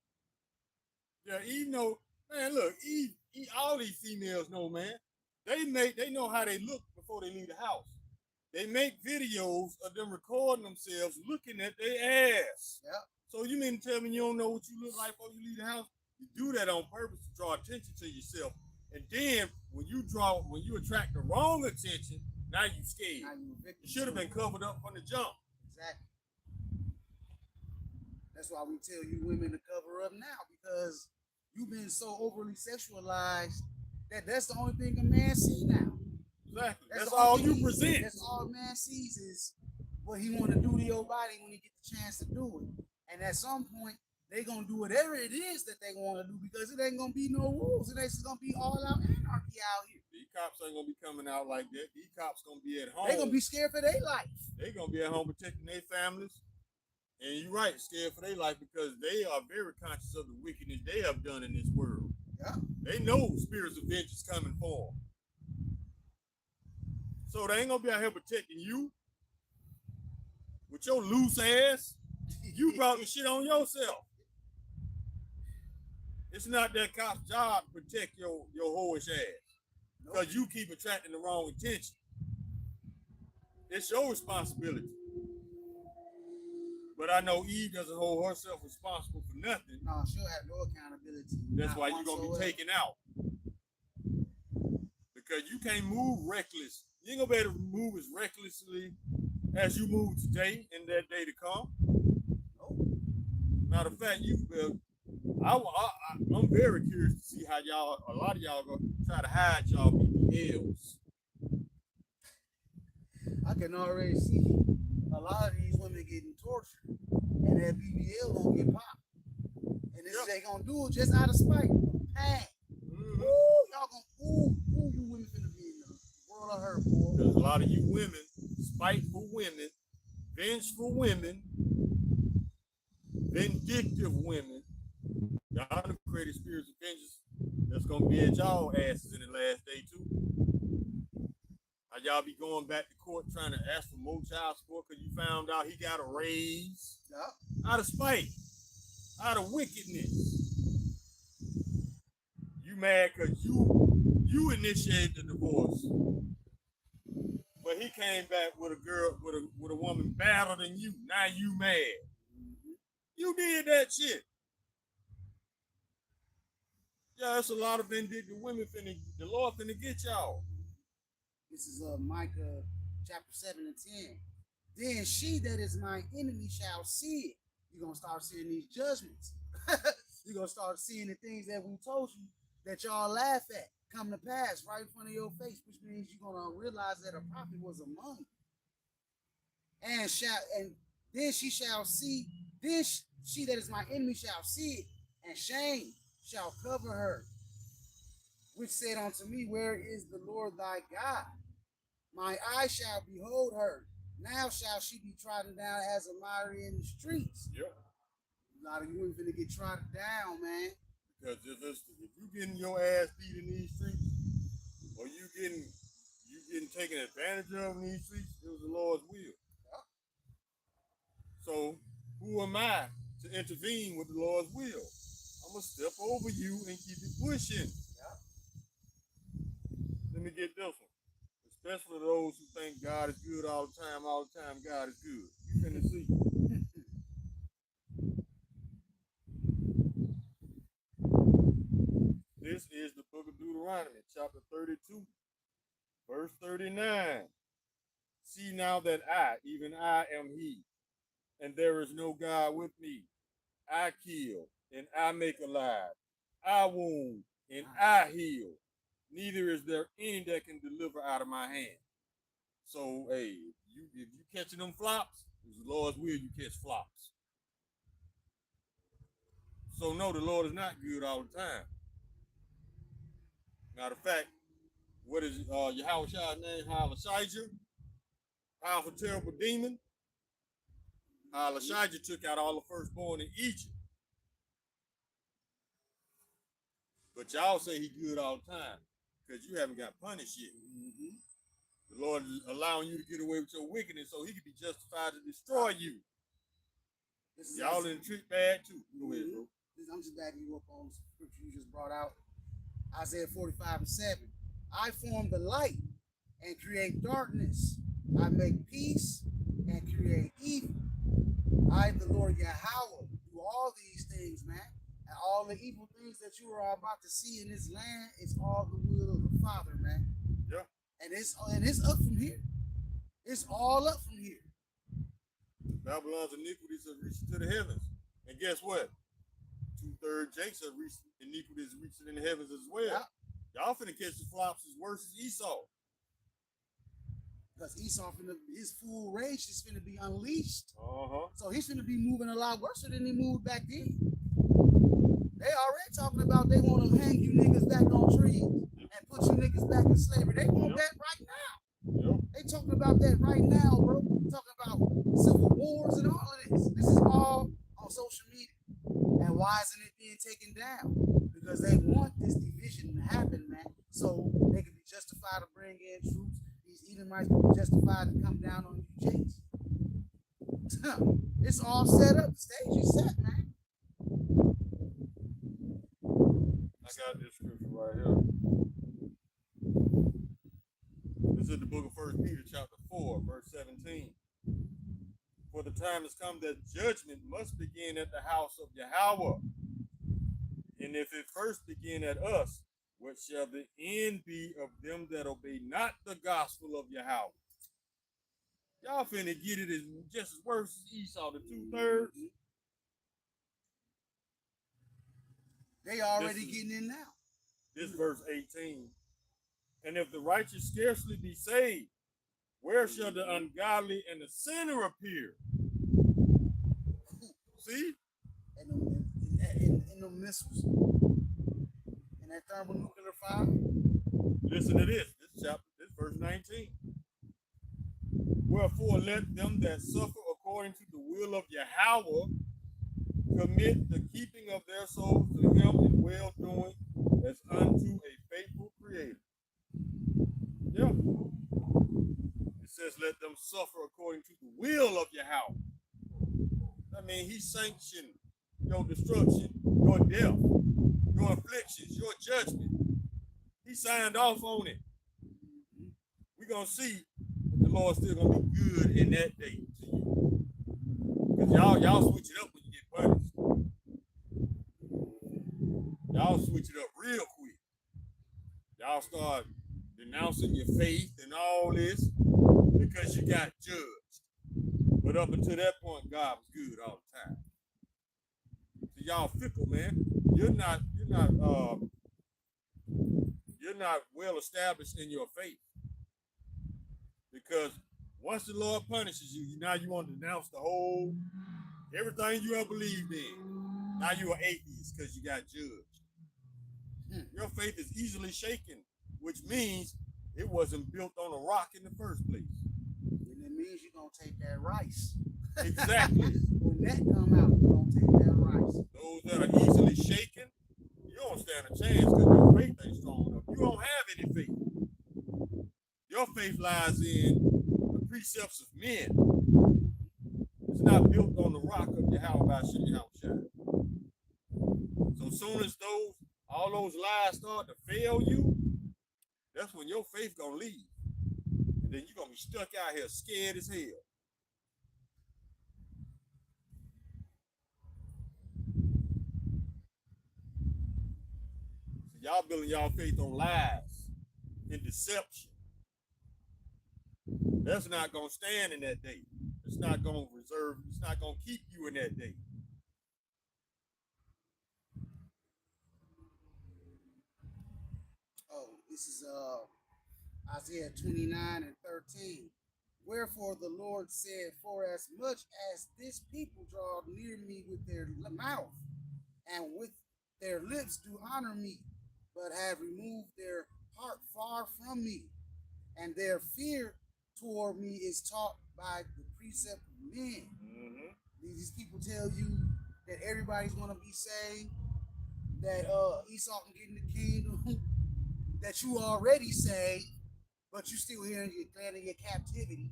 Yeah, Eve know, man, look, Eve, all these females know, man. They know how they look before they leave the house. They make videos of them recording themselves looking at their ass. Yeah. So you mean to tell me you don't know what you look like before you leave the house? You do that on purpose to draw attention to yourself. And then when you attract the wrong attention, now you scared. Now you should have been covered up from the jump. Exactly. That's why we tell you women to cover up now, because you've been so overly sexualized that's the only thing a man sees now. Exactly. That's all you present. That's all a man sees is what he want to do to your body when he get the chance to do it. And at some point, they gonna do whatever it is that they want to do, because it ain't gonna be no rules. It ain't gonna be all out anarchy out here. These cops ain't gonna be coming out like that. These cops gonna be at home. They gonna be scared for their life. They gonna be at home protecting their families. And you're right, scared for their life, because they are very conscious of the wickedness they have done in this world. Yeah. They know spirits of vengeance coming for them. So they ain't gonna be out here protecting you with your loose ass. You brought the shit on yourself. It's not that cop's job to protect your whorish ass, because you keep attracting the wrong attention. It's your responsibility. But I know Eve doesn't hold herself responsible for nothing. No, she'll have no accountability. That's why you're gonna be taken out. Because you can't move reckless. You ain't gonna be able to move as recklessly as you move today and that day to come. Matter of fact, I'm very curious to see how a lot of y'all gonna try to hide y'all BBLs. I can already see a lot of these women getting tortured, and that BBL gonna get popped. And this they gonna do it just out of spite. Pain. Mm-hmm. Ooh, y'all gonna you women finna be in the world of hurt, boy. Because a lot of you women, spiteful women, vengeful women, vindictive women, y'all done created spirits of vengeance that's gonna be at y'all asses in the last day too. How y'all be going back to court trying to ask for more child support because you found out he got a raise. Yeah. Out of spite, out of wickedness. You mad because you initiated the divorce, but he came back with a girl, with a woman better than you. Now you mad. You did that shit. Yeah, that's a lot of vindictive women the Lord finna get y'all. This is Micah chapter 7 and 10. Then she that is my enemy shall see it. You're going to start seeing these judgments. You're going to start seeing the things that we told you that y'all laugh at come to pass right in front of your face, which means you're going to realize that a prophet was among you. And then she shall see, this she that is my enemy shall see it, and shame shall cover her, which said unto me, where is the Lord thy God? My eye shall behold her. Now shall she be trodden down as a miry in the streets. Yep. A lot of you women finna get trodden down, man. Because if you getting your ass beat in these streets, or you getting taken advantage of in these streets, it was the Lord's will. Yep. So who am I to intervene with the Lord's will? I'm gonna step over you and keep it pushing. Yep. Let me get this one. Especially those who think God is good all the time God is good. You finna see. Deuteronomy chapter 32, verse 39. See now that I, even I, am he, and there is no God with me. I kill, and I make alive. I wound, and I heal. Neither is there any that can deliver out of my hand. So, hey, if you catching them flops, it's the Lord's will you catch flops. So, no, the Lord is not good all the time. Matter of fact, what is Yahweh's name? Halashijah, powerful, terrible demon. Halashijah took out all the firstborn in Egypt. But y'all say he good all the time because you haven't got punished yet. Mm-hmm. The Lord is allowing you to get away with your wickedness so he can be justified to destroy you. Y'all in the trick bad too. Go ahead, bro. I'm just backing you up on the scripture you just brought out. Isaiah 45:7. I form the light and create darkness. I make peace and create evil. I, the Lord Yahweh, do all these things, man. And all the evil things that you are about to see in this land, it's all the will of the Father, man. Yeah. And it's up from here. It's all up from here. Babylon's iniquities have reached to the heavens. And guess what? 2/3 Jake's have reached iniquities reaching in the heavens as well. Yeah. Y'all finna catch the flops as worse as Esau. Because Esau, his full rage is finna be unleashed. Uh-huh. So he's finna be moving a lot worse than he moved back then. They already talking about they want to hang you niggas back on trees and put you niggas back in slavery. They want that right now. Yep. They talking about that right now, bro. Talking about civil wars and all of this. This is all on social media. And why isn't it being taken down? Because they want this division to happen, man. So they can be justified to bring in troops. These Edomites can be justified to come down on you Jakes. It's all set up. The stage is set, man. I got this scripture right here. This is the book of 1 Peter chapter 4, verse 17. For the time has come that judgment must begin at the house of Yahweh. And if it first begin at us, what shall the end be of them that obey not the gospel of Yahweh? Y'all finna get it as just as worse as Esau, the 2/3. They already getting in now. This verse 18. And if the righteous scarcely be saved, where shall the ungodly and the sinner appear? See? In the missiles. In that thermonuclear fire. Listen to this. This verse 19. Wherefore let them that suffer according to the will of Yahweh commit the keeping of their souls to him in well-doing as unto a faithful creator. Yeah. It says, let them suffer according to the will of Yahweh. I mean, he sanctioned your destruction, your death, your afflictions, your judgment. He signed off on it. We're going to see that the Lord's still going to be good in that day to you. Because y'all switch it up when you get punished. Y'all switch it up real quick. Y'all start denouncing your faith and all this because you got judged. But up until that point, God was good all the time. So y'all fickle, man. You're not well established in your faith. Because once the Lord punishes you, now you want to denounce everything you ever believed in. Now you're an atheist because you got judged. Your faith is easily shaken, which means it wasn't built on a rock in the first place. And it means you're going to take that rice. Exactly. When that come out, you're going to take that rice. Those that are easily shaken, you don't stand a chance because your faith ain't strong enough. You don't have any faith. Your faith lies in the precepts of men. It's not built on the rock of Yahweh Shai. So soon as all those lies start to fail you, that's when your faith gonna leave. And then you're gonna be stuck out here scared as hell. So Y'all building y'all faith on lies and deception. That's not going to stand in that day. It's not going to reserve. It's not going to keep you in that day. Oh, this is Isaiah 29:13. Wherefore the Lord said, for as much as this people draw near me with their mouth, and with their lips do honor me, but have removed their heart far from me, and their fear toward me is taught by the precept of men. These people tell you that everybody's gonna be saved, that Esau can get in the kingdom, that you already saved, but you still here in your land in your captivity.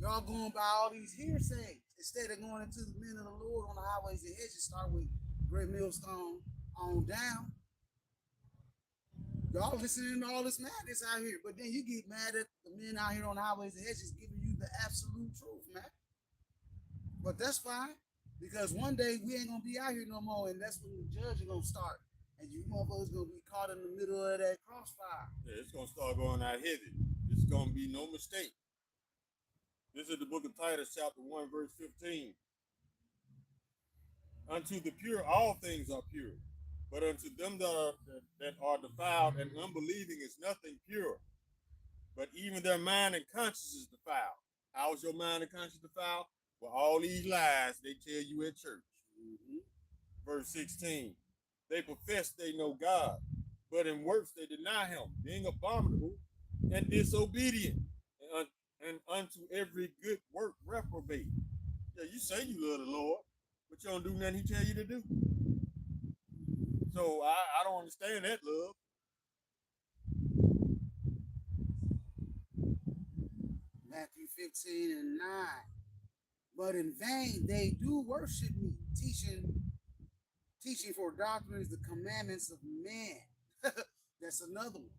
Y'all going by all these hearsays instead of going into the men of the Lord on the highways and hedges. Start with Great Millstone on down. Y'all listening to all this madness out here, but then you get mad at the men out here on the highways and hedges giving you the absolute truth, man. But that's fine, because one day we ain't gonna be out here no more, and that's when the judge is gonna start, and you motherfuckers gonna be caught in the middle of that crossfire. Yeah, it's gonna start going out heavy. It's gonna be no mistake. This is the book of Titus, chapter 1, verse 15. Unto the pure, all things are pure, but unto them that are defiled and unbelieving is nothing pure. But even their mind and conscience is defiled. How is your mind and conscience defiled? Well, all these lies they tell you at church. Verse 16. They profess they know God, but in works they deny him, being abominable and disobedient, and unto every good work reprobate. Yeah, you say you love the Lord, but you don't do nothing he tell you to do. So I don't understand that love. Matthew 15:9. But in vain they do worship me, teaching for doctrines the commandments of men. That's another one.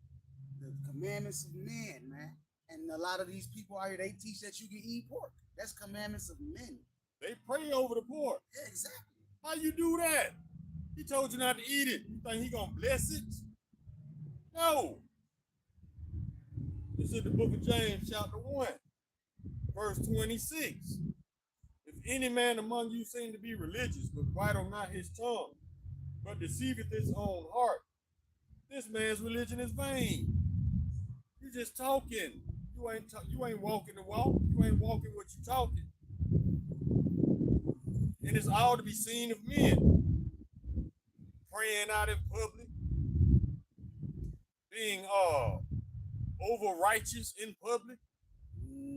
The commandments of men, man. And a lot of these people out here, they teach that you can eat pork. That's commandments of men. They pray over the pork. Yeah, exactly. How you do that? He told you not to eat it. You think he gonna bless it? No. This is the book of James, chapter 1, verse 26. If any man among you seem to be religious, but bridle not his tongue, but deceiveth his own heart, this man's religion is vain. You just talking. You ain't walking the walk. You ain't walking what you talking. And it's all to be seen of men. Praying out in public, being over righteous in public.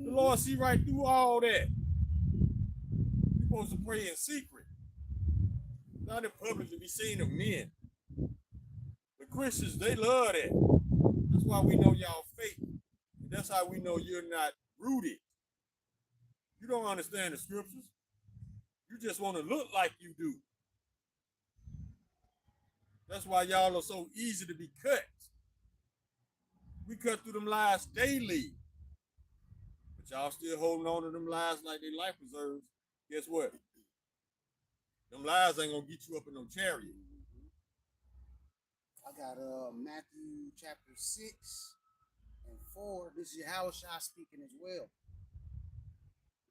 The Lord see right through all that. You're supposed to pray in secret, not in public to be seen of men. The Christians, they love that. That's why we know y'all fake. That's how we know you're not rooted. You don't understand the scriptures. You just want to look like you do. That's why y'all are so easy to be cut. We cut through them lies daily. But y'all still holding on to them lies like they life preserves. Guess what? Them lies ain't gonna get you up in no chariot. I got Matthew chapter 6:4. This is Yahushua speaking as well.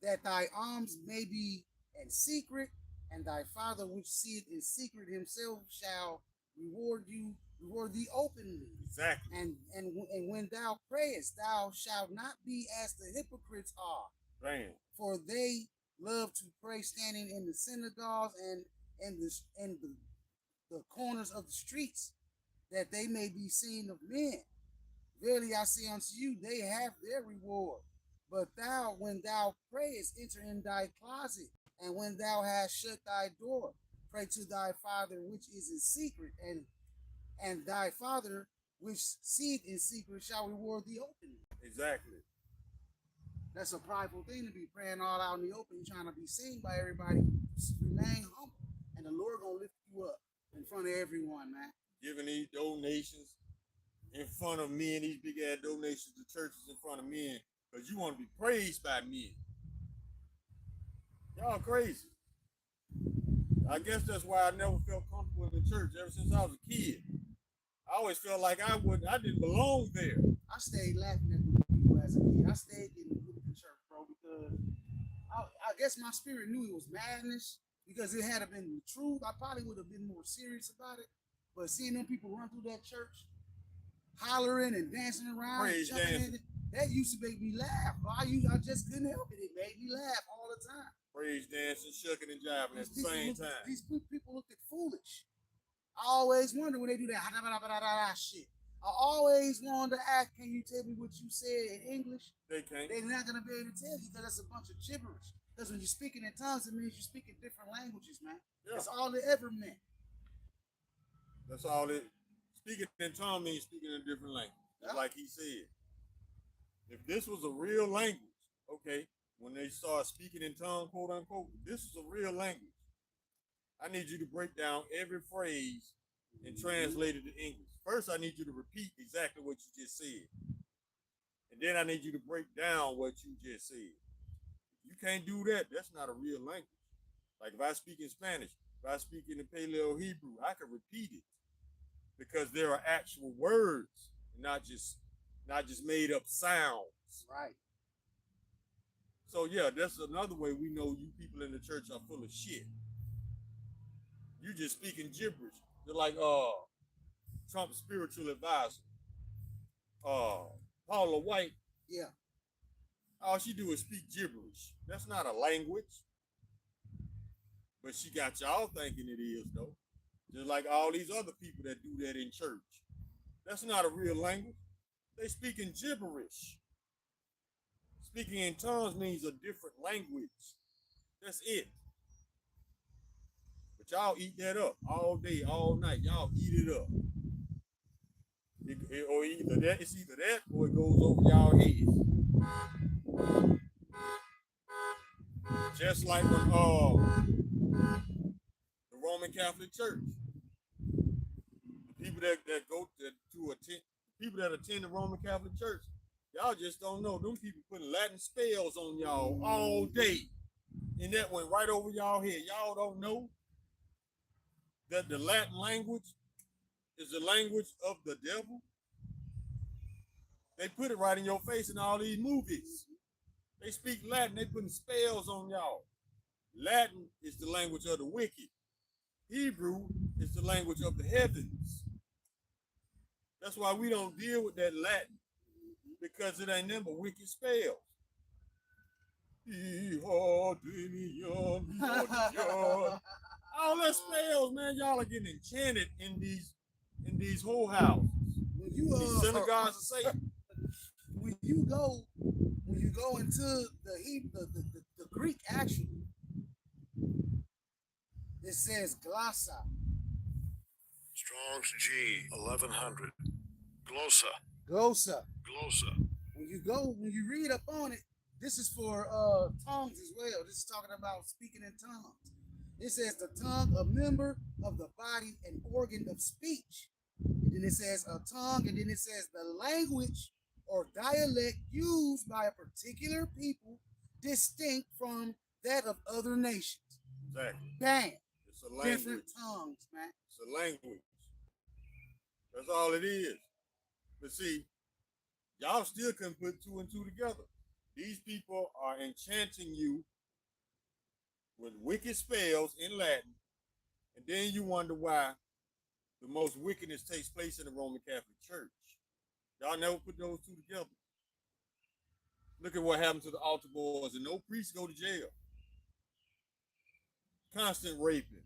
That thy alms may be in secret, and thy Father which seeth in secret himself shall reward thee openly. Exactly. And when thou prayest, thou shalt not be as the hypocrites are. Damn. For they love to pray standing in the synagogues and in the corners of the streets, that they may be seen of men. Verily I say unto you, they have their reward. But thou, when thou prayest, enter in thy closet, and when thou hast shut thy door, pray to thy Father which is in secret, and thy Father which seeth in secret shall reward thee openly. Exactly. That's a prideful thing to be praying all out in the open, trying to be seen by everybody. Remain humble, and the Lord gonna lift you up in front of everyone, man. Giving these donations in front of men, these big ass donations to churches in front of men, because you want to be praised by men. Y'all crazy. I guess that's why I never felt comfortable in the church ever since I was a kid. I always felt like I didn't belong there. I stayed laughing at the people as a kid. I stayed in the church, bro, because I guess my spirit knew it was madness. Because it had been the truth, I probably would have been more serious about it. But seeing them people run through that church, hollering and dancing around, Praise and jumping in dancing. it, that used to make me laugh. I just couldn't help it. It made me laugh all the time. Praise dancing, shucking and jiving at the same time. These people looked at foolish. I always wonder when they do that shit. I always wanted to ask, can you tell me what you said in English? They can't. They're not going to be able to tell you because that's a bunch of gibberish. Because when you're speaking in tongues, it means you're speaking different languages, man. Yeah. That's all it ever meant. That's all it. Speaking in tongue means speaking in a different language. Just like he said. If this was a real language, okay, when they start speaking in tongue, quote unquote, this is a real language. I need you to break down every phrase and translate it to English. First, I need you to repeat exactly what you just said. And then I need you to break down what you just said. You can't do that. That's not a real language. Like if I speak in Spanish, if I speak in the Paleo Hebrew, I can repeat it because there are actual words, not just made up sounds. Right. So yeah, that's another way we know you people in the church are full of shit. You just speaking gibberish. They're like Trump's spiritual advisor, Paula White. Yeah. All she do is speak gibberish. That's not a language. But she got y'all thinking it is, though. Just like all these other people that do that in church. That's not a real language. They speak in gibberish. Speaking in tongues means a different language. That's it. But y'all eat that up all day, all night. Y'all eat it up. Or either that, it's either that or it goes over y'all heads. Just like when the Roman Catholic Church. The people that go to attend, people that attend the Roman Catholic Church, y'all just don't know. Them people putting Latin spells on y'all all day. And that went right over y'all head. Y'all don't know that the Latin language is the language of the devil. They put it right in your face in all these movies. They speak Latin, they putting spells on y'all. Latin is the language of the wicked. Hebrew is the language of the heavens. That's why we don't deal with that Latin, because it ain't nothing but wicked spells. All that spells, man, y'all are getting enchanted in these whole houses. These synagogues of Satan. When you go into the Greek, actually, it says glossa. Strong's G 1100. Glossa. Glossa. Glossa. When you read up on it, this is for tongues as well. This is talking about speaking in tongues. It says the tongue, a member of the body and organ of speech. And then it says a tongue, and then it says the language or dialect used by a particular people distinct from that of other nations. Exactly. Bam. It's a language. Different tongues, man. It's a language. That's all it is. But see, y'all still couldn't put two and two together. These people are enchanting you with wicked spells in Latin, and then you wonder why the most wickedness takes place in the Roman Catholic Church. Y'all never put those two together. Look at what happened to the altar boys, and no priests go to jail. Constant raping,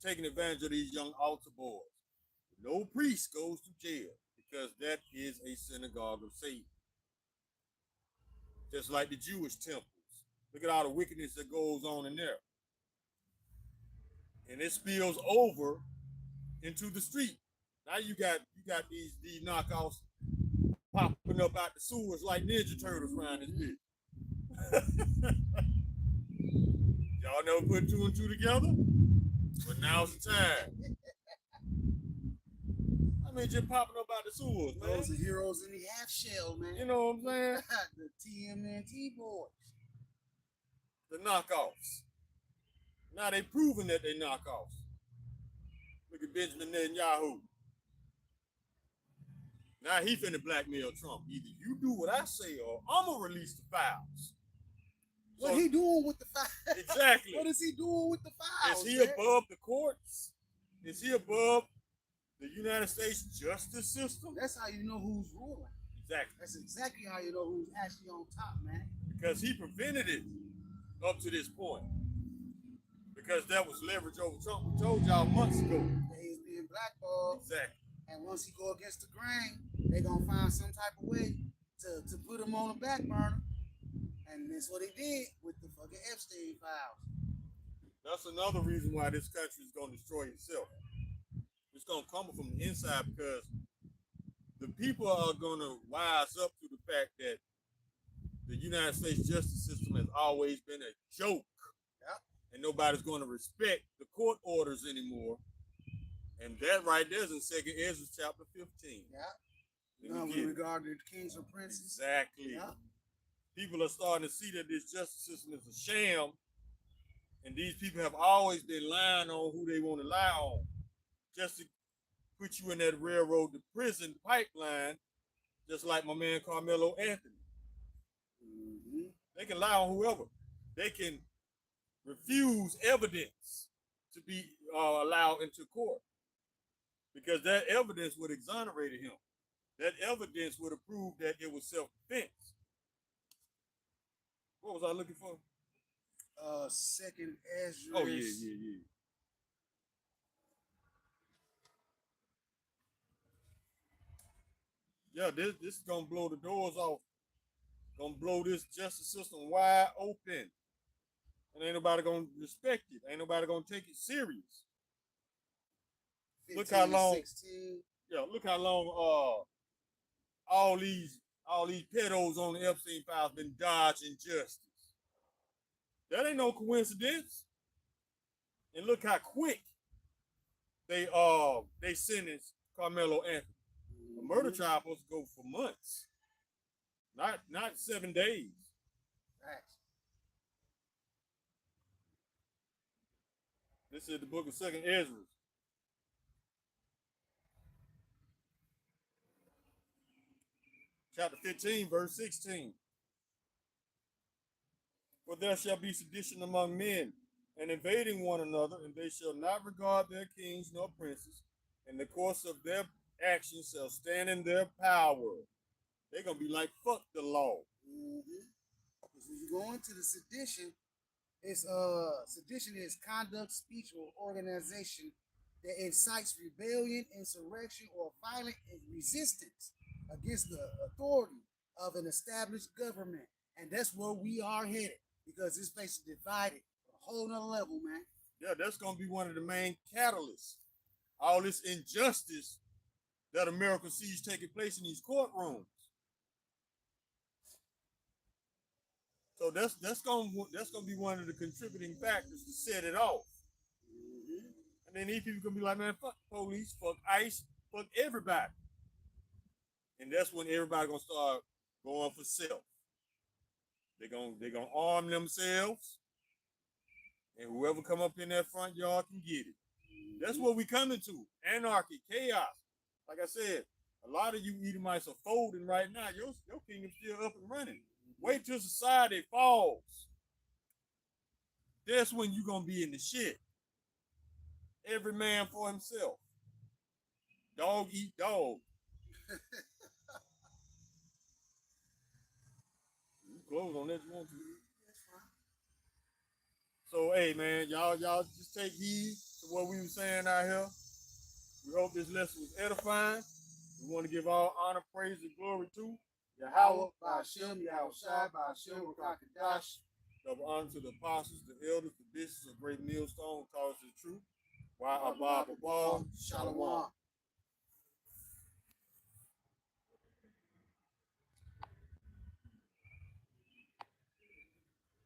taking advantage of these young altar boys. No priest goes to jail because that is a synagogue of Satan. Just like the Jewish temples. Look at all the wickedness that goes on in there. And it spills over into the street. Now you got these knockouts popping up out the sewers like Ninja Turtles around this bitch. Y'all never put two and two together? But now's the time. I mean, just popping up out the sewers, man. Those are heroes in the half shell, man. You know what I'm saying? The TMNT boys. The knockoffs. Now they proving that they knockoffs. Look at Benjamin Netanyahu. Now he finna blackmail Trump. Either you do what I say or I'm gonna release the files. What he doing with the files? Exactly. What is he doing with the files? Is he man? above the courts? Is he above the United States justice system? That's how you know who's ruling. Exactly. That's exactly how you know who's actually on top, man. Because he prevented it up to this point. Because that was leverage over Trump. We told y'all months ago. That he's being blackballed. Exactly. And once he go against the grain, they gonna find some type of way to put him on the back burner. And that's what they did with the fucking Epstein files. That's another reason why this country is going to destroy itself. It's going to come from the inside because the people are going to wise up to the fact that the United States justice system has always been a joke. Yep. And nobody's going to respect the court orders anymore. And that right there is in 2nd Ezra chapter 15. Yeah. With regard to the kings or princes. Exactly. Yeah. People are starting to see that this justice system is a sham. And these people have always been lying on who they want to lie on. Just to put you in that railroad to prison pipeline, just like my man Carmelo Anthony. Mm-hmm. They can lie on whoever. They can refuse evidence to be allowed into court. Because that evidence would exonerate him. That evidence would have proved that it was self-defense. What was I looking for? 2nd Ezra. Oh, yeah. Yeah, this is gonna blow the doors off. Gonna blow this justice system wide open. And ain't nobody gonna respect it. Ain't nobody gonna take it serious. Look how long 16. Yeah, look how long all these pedos on the Epstein files been dodging justice. That ain't no coincidence. And look how quick they sentenced Carmelo Anthony. A murder trial supposed to go for months, not 7 days. Facts. This is the book of 2nd Ezra. Chapter 15, verse 16. For there shall be sedition among men, and invading one another, and they shall not regard their kings nor princes, and the course of their actions shall stand in their power. They're going to be like, fuck the law. Mm-hmm. Because when you go into the sedition, sedition is conduct, speech, or organization that incites rebellion, insurrection, or violent resistance against the authority of an established government. And that's where we are headed, because this place is divided on a whole nother level, man. Yeah, that's going to be one of the main catalysts. All this injustice that America sees taking place in these courtrooms. So that's going to be one of the contributing factors to set it off. Mm-hmm. And then these people gonna be like, man, fuck police, fuck ICE, fuck everybody. And that's when everybody gonna start going for self. They're gonna arm themselves, and whoever come up in that front yard can get it. That's what we coming to. Anarchy, chaos. Like I said, a lot of you Edomites are folding right now. Your kingdom's still up and running. Wait till society falls. That's when you're gonna be in the shit. Every man for himself. Dog eat dog. You close on that you want to. That's fine. So hey man, y'all just take heed to what we were saying out here. We hope this lesson was edifying. We want to give all honor, praise, and glory to Yahweh, Ba'ashem, Yahushai, Ba'ashem, Rakakadash. double honor to the apostles, the elders, the bishops of Great Millstone, who taught us the truth. Why Abba, Shalom.